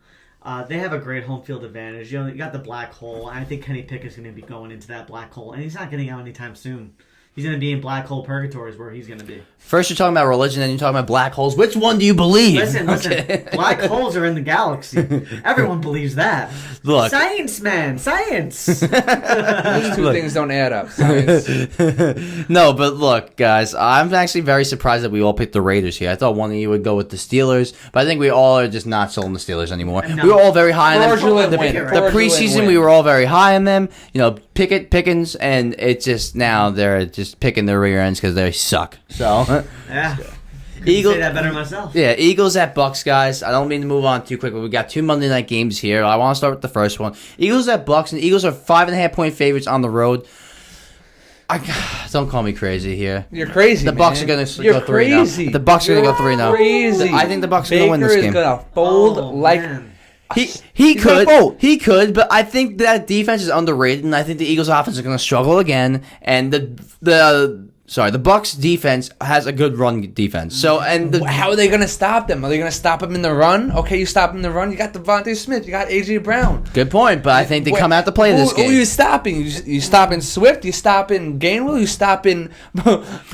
They have a great home field advantage. You got the black hole. I think Kenny Pickett's going to be going into that black hole, and he's not getting out anytime soon. He's going to be in black hole purgatory is where he's going to be. First you're talking about religion, then you're talking about black holes. Which one do you believe? Listen. Black holes are in the galaxy. Everyone believes that. Look. Science, man. Science. Those two things don't add up. Science. No, but look, guys, I'm actually very surprised that we all picked the Raiders here. I thought one of you would go with the Steelers, but I think we all are just not sold on the Steelers anymore. No. We were all very high on them. The preseason, we were all very high on them. Pickens, and it's just now they're just picking their rear ends because they suck. So yeah, Eagles say that better myself. Yeah, Eagles at Bucks, guys. I don't mean to move on too quick, but we got 2 Monday night games here. I want to start with the first one. Eagles at Bucks, and the Eagles are 5.5-point favorites on the road. Don't call me crazy here. You're crazy. The Bucks are going to go 3-0. The Bucks are going to go 3-0. Crazy. I think the Bucks are going to win this game. Baker is going to fold Man. He could, but I think that defense is underrated, and I think the Eagles' offense is going to struggle again. And the Bucks' defense has a good run defense. So, how are they going to stop them? Are they going to stop them in the run? Okay, you stop them in the run. You got Devontae Smith. You got A.J. Brown. Good point, but I think they come out to play this game. Who are you stopping? You stopping Swift? You stopping Gainwell? You stopping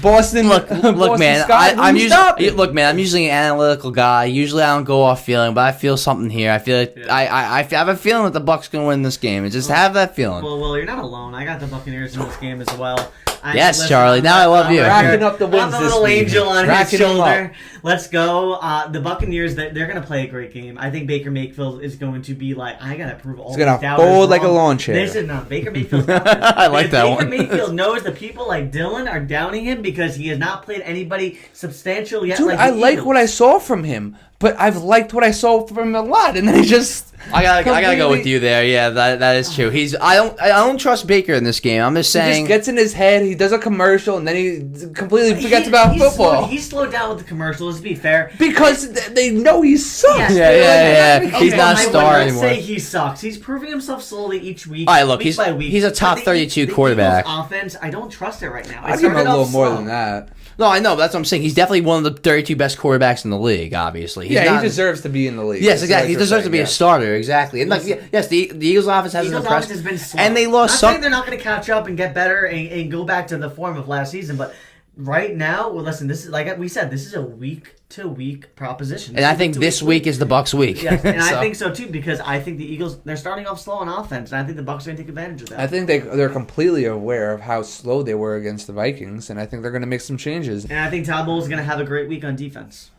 Boston? Look, man. I'm usually an analytical guy. Usually, I don't go off feeling, but I feel something here. I feel like I have a feeling that the Bucks going to win this game. And just have that feeling. Well, you're not alone. I got the Buccaneers in this game as well. Yes, Charlie. Now I love you. Racking up the wins this little week. Angel on his shoulder. Let's go. The Buccaneers, they're going to play a great game. I think Baker Mayfield is going to be like, I got to prove all these doubters wrong. He's going to fold like a lawn chair. This is not Baker Mayfield's I like that Baker one. Mayfield knows the people like Dylan are downing him because he has not played anybody substantial yet. Dude, I like what I saw from him. But I've liked what I saw from him a lot, and then he just. I gotta go with you there. Yeah, that is true. I don't trust Baker in this game. I'm just saying. He just gets in his head. He does a commercial, and then he completely forgets about football. He's slowed down with the commercials. To be fair, because they know he sucks. Yeah. He's not a star anymore. I wouldn't say he sucks. He's proving himself slowly each week. All right, look, week by week. He's a top 32 quarterback. The offense, I don't trust it right now. I give him a little more than that. No, I know. That's what I'm saying. He's definitely one of the 32 best quarterbacks in the league, obviously. He deserves to be in the league. Yes, exactly. He deserves to be a starter, exactly. And the Eagles' offense hasn't impressed. Has been slow. And they lost some. I'm saying they're not going to catch up and get better and go back to the form of last season, but right now, well, listen, this is, like we said, this is a week-to-week proposition. And I think this week is the Bucs' week. Yes, and I think so, too, because I think the Eagles, they're starting off slow on offense, and I think the Bucs are going to take advantage of that. I think they're completely aware of how slow they were against the Vikings, and I think they're going to make some changes. And I think Todd Bowles is going to have a great week on defense.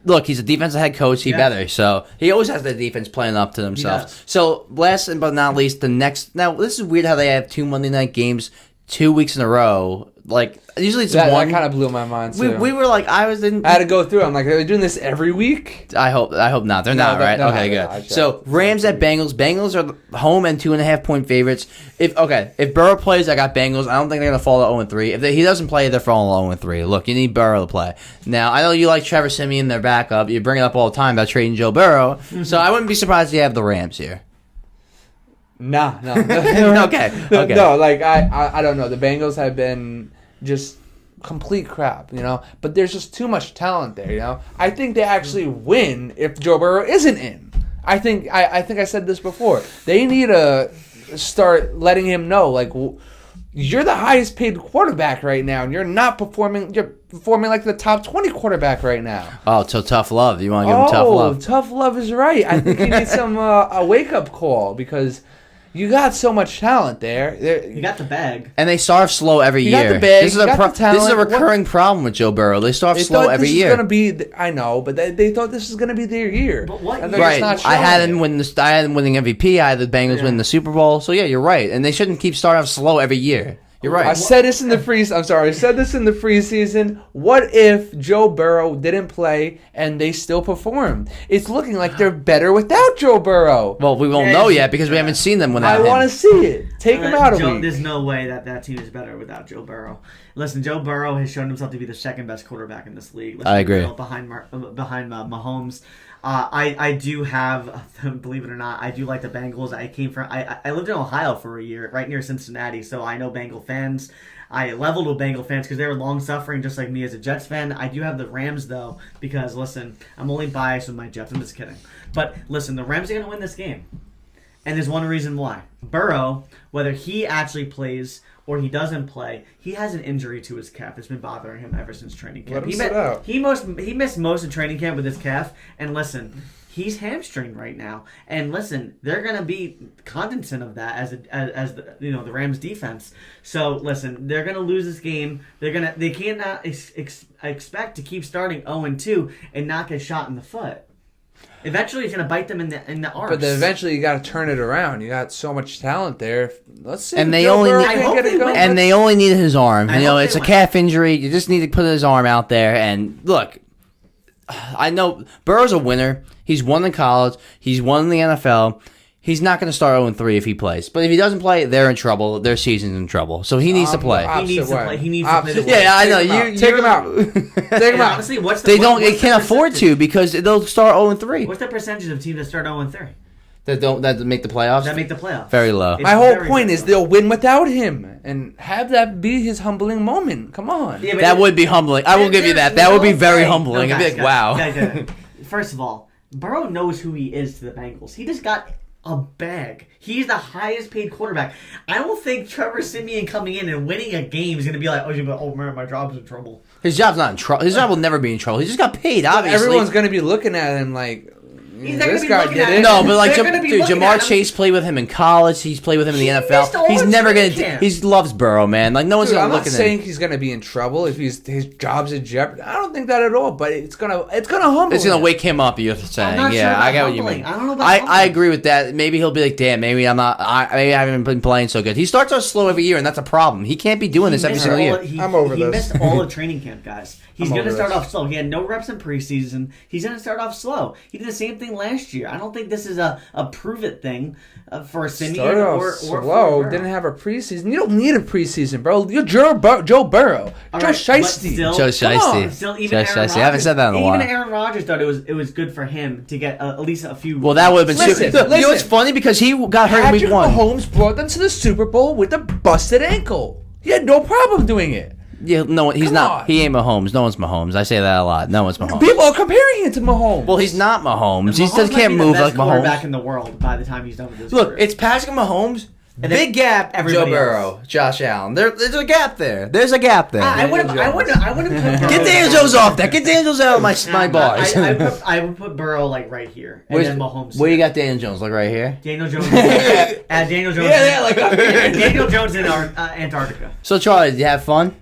Look, he's a defensive head coach. He better. So he always has the defense playing up to themselves. So last but not least, now this is weird how they have 2 Monday night games 2 weeks in a row. Like usually it's that one. That kind of blew my mind too. We were like, I had to go through. I'm like, are they doing this every week? I hope not. They're not, right? Okay, good. So Rams at Bengals. Bengals are home and 2.5-point favorites. If Burrow plays, I got Bengals. I don't think they're gonna fall to 0-3. If he doesn't play, they're falling to 0-3. Look, you need Burrow to play. Now I know you like Trevor Siemian, their backup. You bring it up all the time about trading Joe Burrow. So I wouldn't be surprised if you have the Rams here. No. Okay. No, like I don't know. The Bengals have been just complete crap, But there's just too much talent there, I think they actually win if Joe Burrow isn't in. I think I said this before. They need to start letting him know, like, you're the highest paid quarterback right now, and you're not performing. You're performing like the top 20 quarterback right now. Oh, so tough love. You want to give him tough love? Tough love is right. I think he needs some a wake up call because. You got so much talent there. You got the bag. And they start off slow every year. You got the bag. This is a recurring problem with Joe Burrow. They start off slow every year. I know, but they thought this was going to be their year. But what? Right. I had him winning MVP. I had the Bengals win the Super Bowl. So yeah, you're right. And they shouldn't keep starting off slow every year. You're right. I said this in the preseason. What if Joe Burrow didn't play and they still performed? It's looking like they're better without Joe Burrow. Well, we won't know yet because we haven't seen them without him. I want to see it. Take him out a week. There's no way that team is better without Joe Burrow. Listen, Joe Burrow has shown himself to be the second best quarterback in this league. I agree. Behind Mahomes. I do have, believe it or not, I do like the Bengals. I lived in Ohio for a year, right near Cincinnati, so I know Bengal fans. I leveled with Bengal fans because they were long-suffering, just like me as a Jets fan. I do have the Rams, though, because, listen, I'm only biased with my Jets. I'm just kidding. But, listen, the Rams are going to win this game. And there's one reason why. Burrow, whether he actually plays or he doesn't play, he has an injury to his calf that's been bothering him ever since training camp. He missed most of training camp with his calf, and listen, he's hamstringed right now. And listen, they're gonna be cognizant of that as the Rams defense. So listen, they're gonna lose this game. They cannot expect to keep starting 0-2 and not get shot in the foot. Eventually, it's going to bite them in the arms. But then eventually, you got to turn it around. You got so much talent there. Let's see. And they only need his arm. It's a calf injury. You just need to put his arm out there. And look, I know Burrow's a winner. He's won in college. He's won in the NFL. He's not going to start 0-3 if he plays. But if he doesn't play, they're in trouble. Their season's in trouble. So he needs to play. He needs to play. Yeah, I know. Take him out. Take him out. Honestly, they can't afford to because they'll start 0-3. What's the percentage of teams that start 0-3? That make the playoffs? That make the playoffs. Very low. My whole point is they'll win without him and have that be his humbling moment. Come on. Yeah, that would be humbling. I will give you that. That would be very humbling. I'd be like, wow. Guys. First of all, Burrow knows who he is to the Bengals. He just got a bag. He's the highest paid quarterback. I don't think Trevor Siemian coming in and winning a game is going to be like, oh man, my job's in trouble. His job's not in trouble. His job will never be in trouble. He just got paid, obviously. Everyone's going to be looking at him like, this guy did it. No, but like, Jamar Chase played with him in college. He's played with him in the NFL. He's never going to. He loves Burrow, man. Like, no one's going to look at him. I'm not saying he's going to be in trouble if his job's in jeopardy. I don't think that at all. But it's gonna humble. It's going to wake him up. You're saying, yeah, I get what you mean. I don't know about I agree with that. Maybe he'll be like, damn, maybe I'm not. Maybe I haven't been playing so good. He starts out slow every year, and that's a problem. He can't be doing this every single year. I'm over this. He missed all of training camp, guys. He's going to start off slow. He had no reps in preseason. He's going to start off slow. He did the same thing last year. I don't think this is a prove it thing for Siemian or slow. Didn't have a preseason. You don't need a preseason, bro. You're Joe Burrow. Joe Shiesty. Joe Shiesty. Still, even Aaron Rodgers, I haven't said that in a while. Even Aaron Rodgers thought it was good for him to get at least a few. Well, that would have been. Listen, you know, it's funny because he got hurt in week 1. Mahomes brought them to the Super Bowl with a busted ankle. He had no problem doing it. Yeah, no, he's not. He ain't Mahomes. No one's Mahomes. I say that a lot. No one's Mahomes. People are comparing him to Mahomes. Well, he's not Mahomes. He just can't move like Mahomes. Quarterback in the world by the time he's done with his Look, career. it's Patrick Mahomes. Big gap. Joe Burrow, Josh Allen. There's a gap there. There's a gap there. I wouldn't put Get Daniel Jones off that. Get Daniel Jones out of my bars. I would put Burrow like right here, and then Mahomes. Where you got Daniel Jones? Like right here. Daniel Jones. Daniel Jones. Yeah, like Daniel Jones in Antarctica. So Charlie, did you have fun?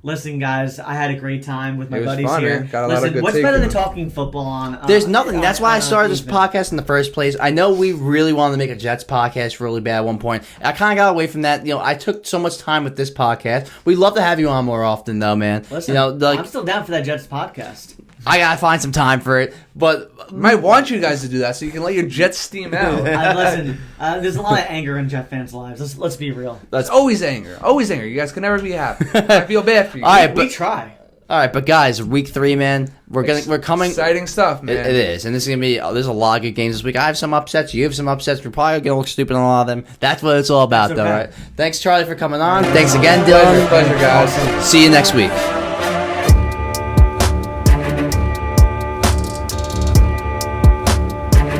Listen, guys, I had a great time with my buddies fun, here. Man. Got a lot of good what's better than takeaways. talking football on? There's nothing. That's why I started this podcast in the first place. I know we really wanted to make a Jets podcast really bad at one point. I kind of got away from that. I took so much time with this podcast. We'd love to have you on more often, though, man. Listen, I'm still down for that Jets podcast. I gotta find some time for it, but might want you guys to do that so you can let your Jets steam out. Listen, there's a lot of anger in Jet fans' lives. Let's be real. That's always anger. Always anger. You guys can never be happy. I feel bad for you. All right, we try. All right, but guys, week 3, man, we're coming. Exciting stuff, man. It is, and this is gonna be. There's a lot of good games this week. I have some upsets. You have some upsets. We're probably gonna look stupid on a lot of them. That's what it's all about, though, right? Thanks, Charlie, for coming on. Thanks again, Dylan. Pleasure, guys. See you next week.